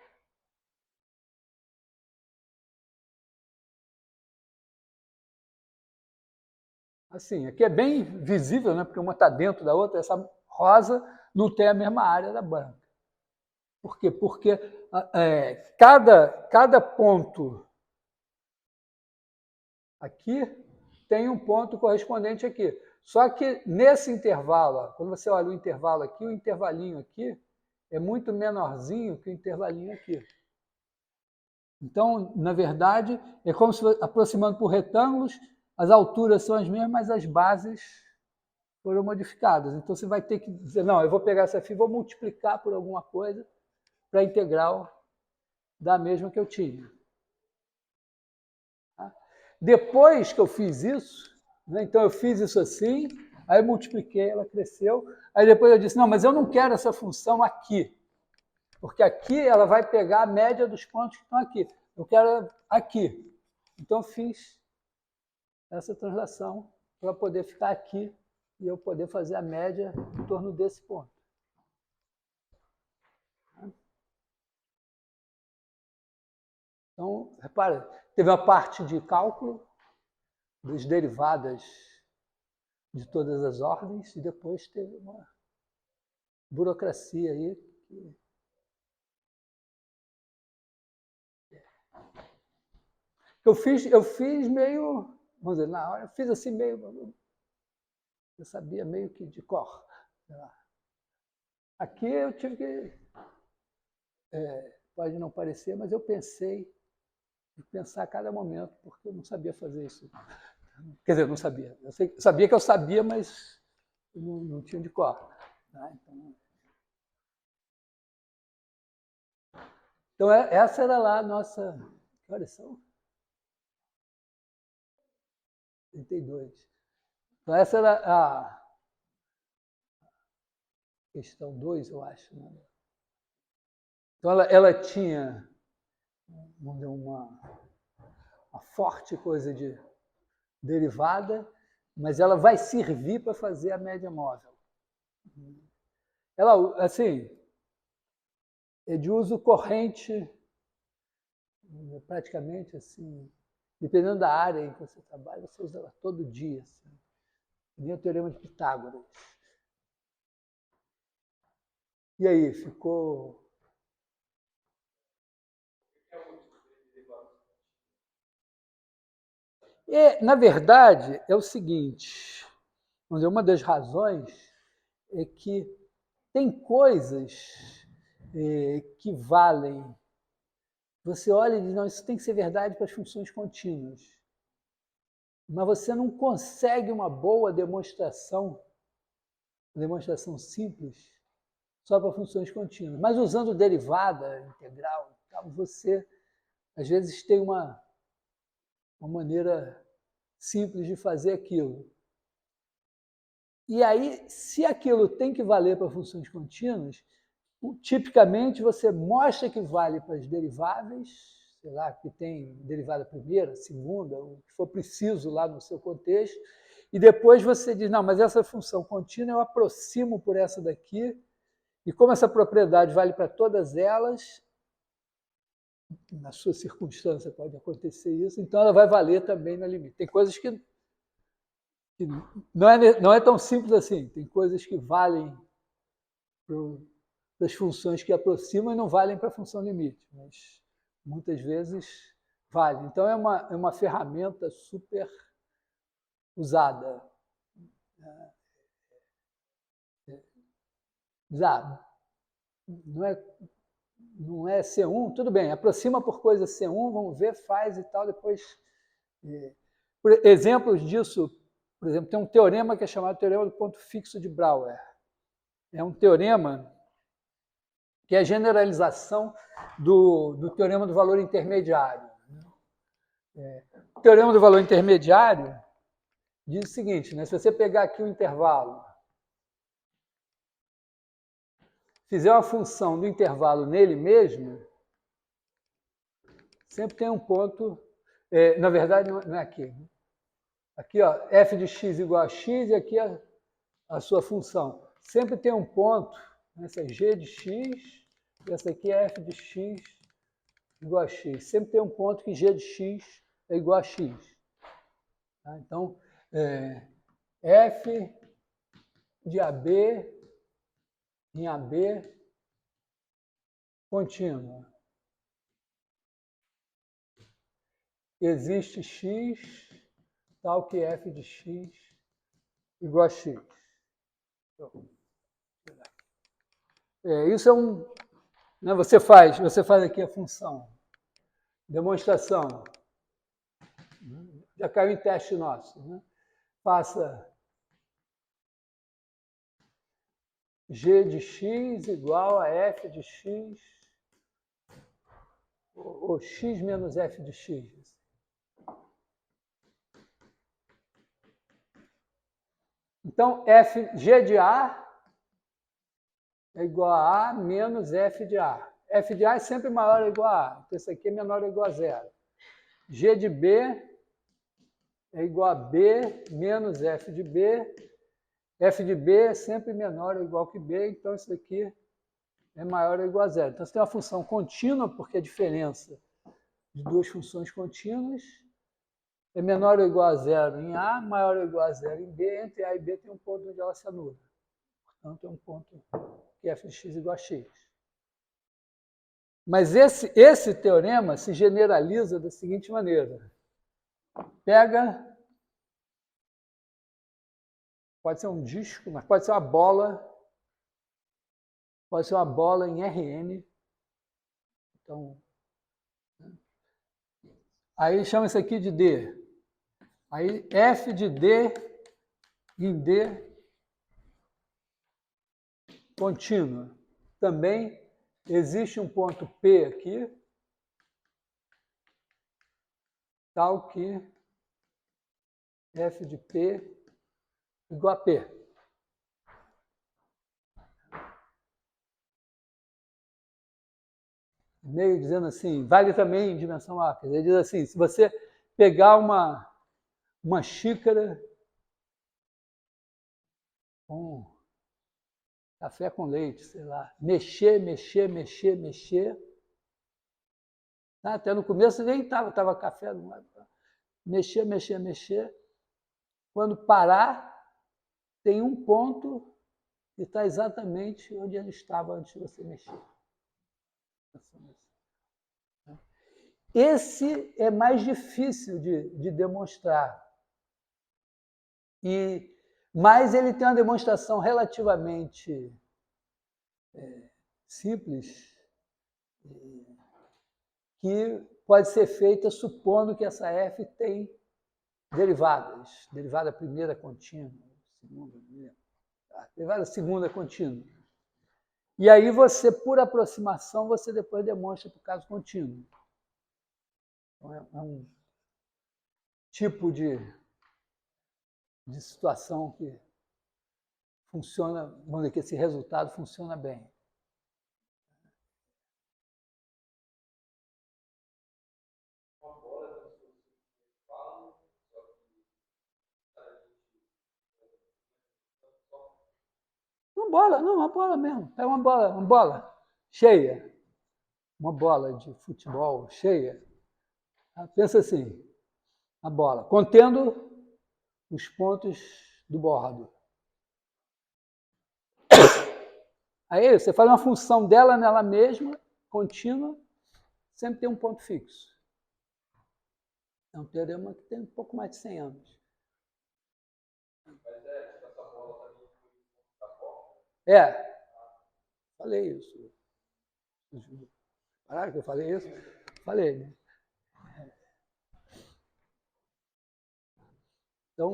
assim. Aqui é bem visível, né? Porque uma está dentro da outra. Essa rosa não tem a mesma área da branca. Por quê? Porque cada ponto aqui tem um ponto correspondente aqui. Só que nesse intervalo, quando você olha o intervalo aqui, o intervalinho aqui é muito menorzinho que o intervalinho aqui. Então, na verdade, é como se aproximando por retângulos, as alturas são as mesmas, mas as bases foram modificadas. Então, você vai ter que dizer, não, eu vou pegar essa φ e vou multiplicar por alguma coisa para a integral da mesma que eu tinha. Depois que eu fiz isso, né, então eu fiz isso assim, aí eu multipliquei, ela cresceu, aí depois eu disse, não, mas eu não quero essa função aqui, porque aqui ela vai pegar a média dos pontos que estão aqui. Eu quero aqui. Então, eu fiz essa translação para poder ficar aqui e eu poder fazer a média em torno desse ponto. Então, repara, teve uma parte de cálculo das derivadas de todas as ordens e depois teve uma burocracia aí que... Eu fiz meio, vamos dizer, na hora, eu fiz assim meio, eu sabia meio que de cor. Aqui eu tive que, pode não parecer, mas eu pensei a cada momento, porque eu não sabia fazer isso. Quer dizer, eu não sabia. Eu sabia que eu sabia, mas não tinha de cor. Tá? Então, Então, essa era lá a nossa... Que horas são? 32. Então, essa era a questão 2, eu acho. Né? Então, ela tinha uma forte coisa de derivada, mas ela vai servir para fazer a média móvel. Ela, assim, é de uso corrente, praticamente, assim, dependendo da área em que você trabalha, você usa ela todo dia. Assim. Nem o teorema de Pitágoras. E aí, ficou... E, na verdade, é o seguinte, vamos dizer, uma das razões é que tem coisas que valem. Você olha e diz, não, isso tem que ser verdade para as funções contínuas. Mas você não consegue uma boa demonstração simples, só para funções contínuas. Mas usando derivada integral, você, às vezes, tem uma maneira simples de fazer aquilo. E aí, se aquilo tem que valer para funções contínuas, tipicamente você mostra que vale para as deriváveis, sei lá, que tem derivada primeira, segunda, o que for preciso lá no seu contexto, e depois você diz, não, mas essa função contínua eu aproximo por essa daqui, e como essa propriedade vale para todas elas, na sua circunstância pode acontecer isso, então ela vai valer também no limite. Tem coisas que não é tão simples assim, tem coisas que valem das funções que aproximam e não valem para a função limite, mas muitas vezes vale. Então é uma ferramenta super usada. Não é C1, tudo bem, aproxima por coisa C1, vamos ver, faz e tal, depois... Por exemplos disso, por exemplo, tem um teorema que é chamado teorema do ponto fixo de Brouwer. É um teorema que é a generalização do teorema do valor intermediário. O teorema do valor intermediário diz o seguinte, né? Se você pegar aqui o intervalo, fizer uma função do intervalo nele mesmo, sempre tem um ponto, na verdade não é aqui. Aqui, ó, f de x igual a x e aqui a sua função. Sempre tem um ponto, essa é g de x, e essa aqui é f de x igual a x. Sempre tem um ponto que g de x é igual a x. Tá? Então, f de AB em AB contínua. Existe x tal que f de x igual a x. Isso é um... Né, você faz aqui a função. Demonstração. Já caiu em teste nosso. Né? Faça g de x igual a f de x, ou x menos f de x. Então, g de A é igual a menos f de A. F de A é sempre maior ou igual a A. Então, isso aqui é menor ou igual a zero. G de B é igual a B menos f de B. F de B é sempre menor ou igual que B, então isso aqui é maior ou igual a zero. Então, você tem uma função contínua, porque a diferença de duas funções contínuas é menor ou igual a zero em A, maior ou igual a zero em B. Entre A e B tem um ponto onde ela se anula. Portanto, tem um ponto que f de x igual a x. Mas esse teorema se generaliza da seguinte maneira. Pega, pode ser um disco, mas pode ser uma bola em Rn. Então, aí chama isso aqui de D. Aí f de D em D contínua também existe um ponto P aqui, tal que f de P igual a P. Meio dizendo assim, vale também em dimensão A. Ele diz assim, se você pegar uma xícara com café com leite, sei lá, mexer, até no começo nem estava café, mexer. Quando parar, tem um ponto que está exatamente onde ele estava antes de você mexer. Esse é mais difícil de demonstrar. Mas ele tem uma demonstração relativamente simples, que pode ser feita supondo que essa f tem derivadas. Derivada primeira contínua, segunda, derivada segunda contínua. E aí você, por aproximação, você depois demonstra para o caso contínuo. Então, é um tipo de situação que funciona, vamos dizer que esse resultado funciona bem. Uma bola mesmo. É uma bola cheia. Uma bola de futebol cheia. Pensa assim, a bola, contendo os pontos do bordo. Aí você faz uma função dela nela mesma, contínua, sempre tem um ponto fixo. É um teorema que tem um pouco mais de 100 anos. Falei isso. Pararam que eu falei isso? Falei, né? Então,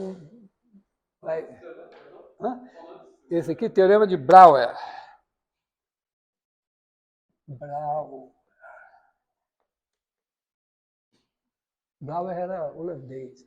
vai. Esse aqui, teorema de Brouwer. Brouwer era holandês.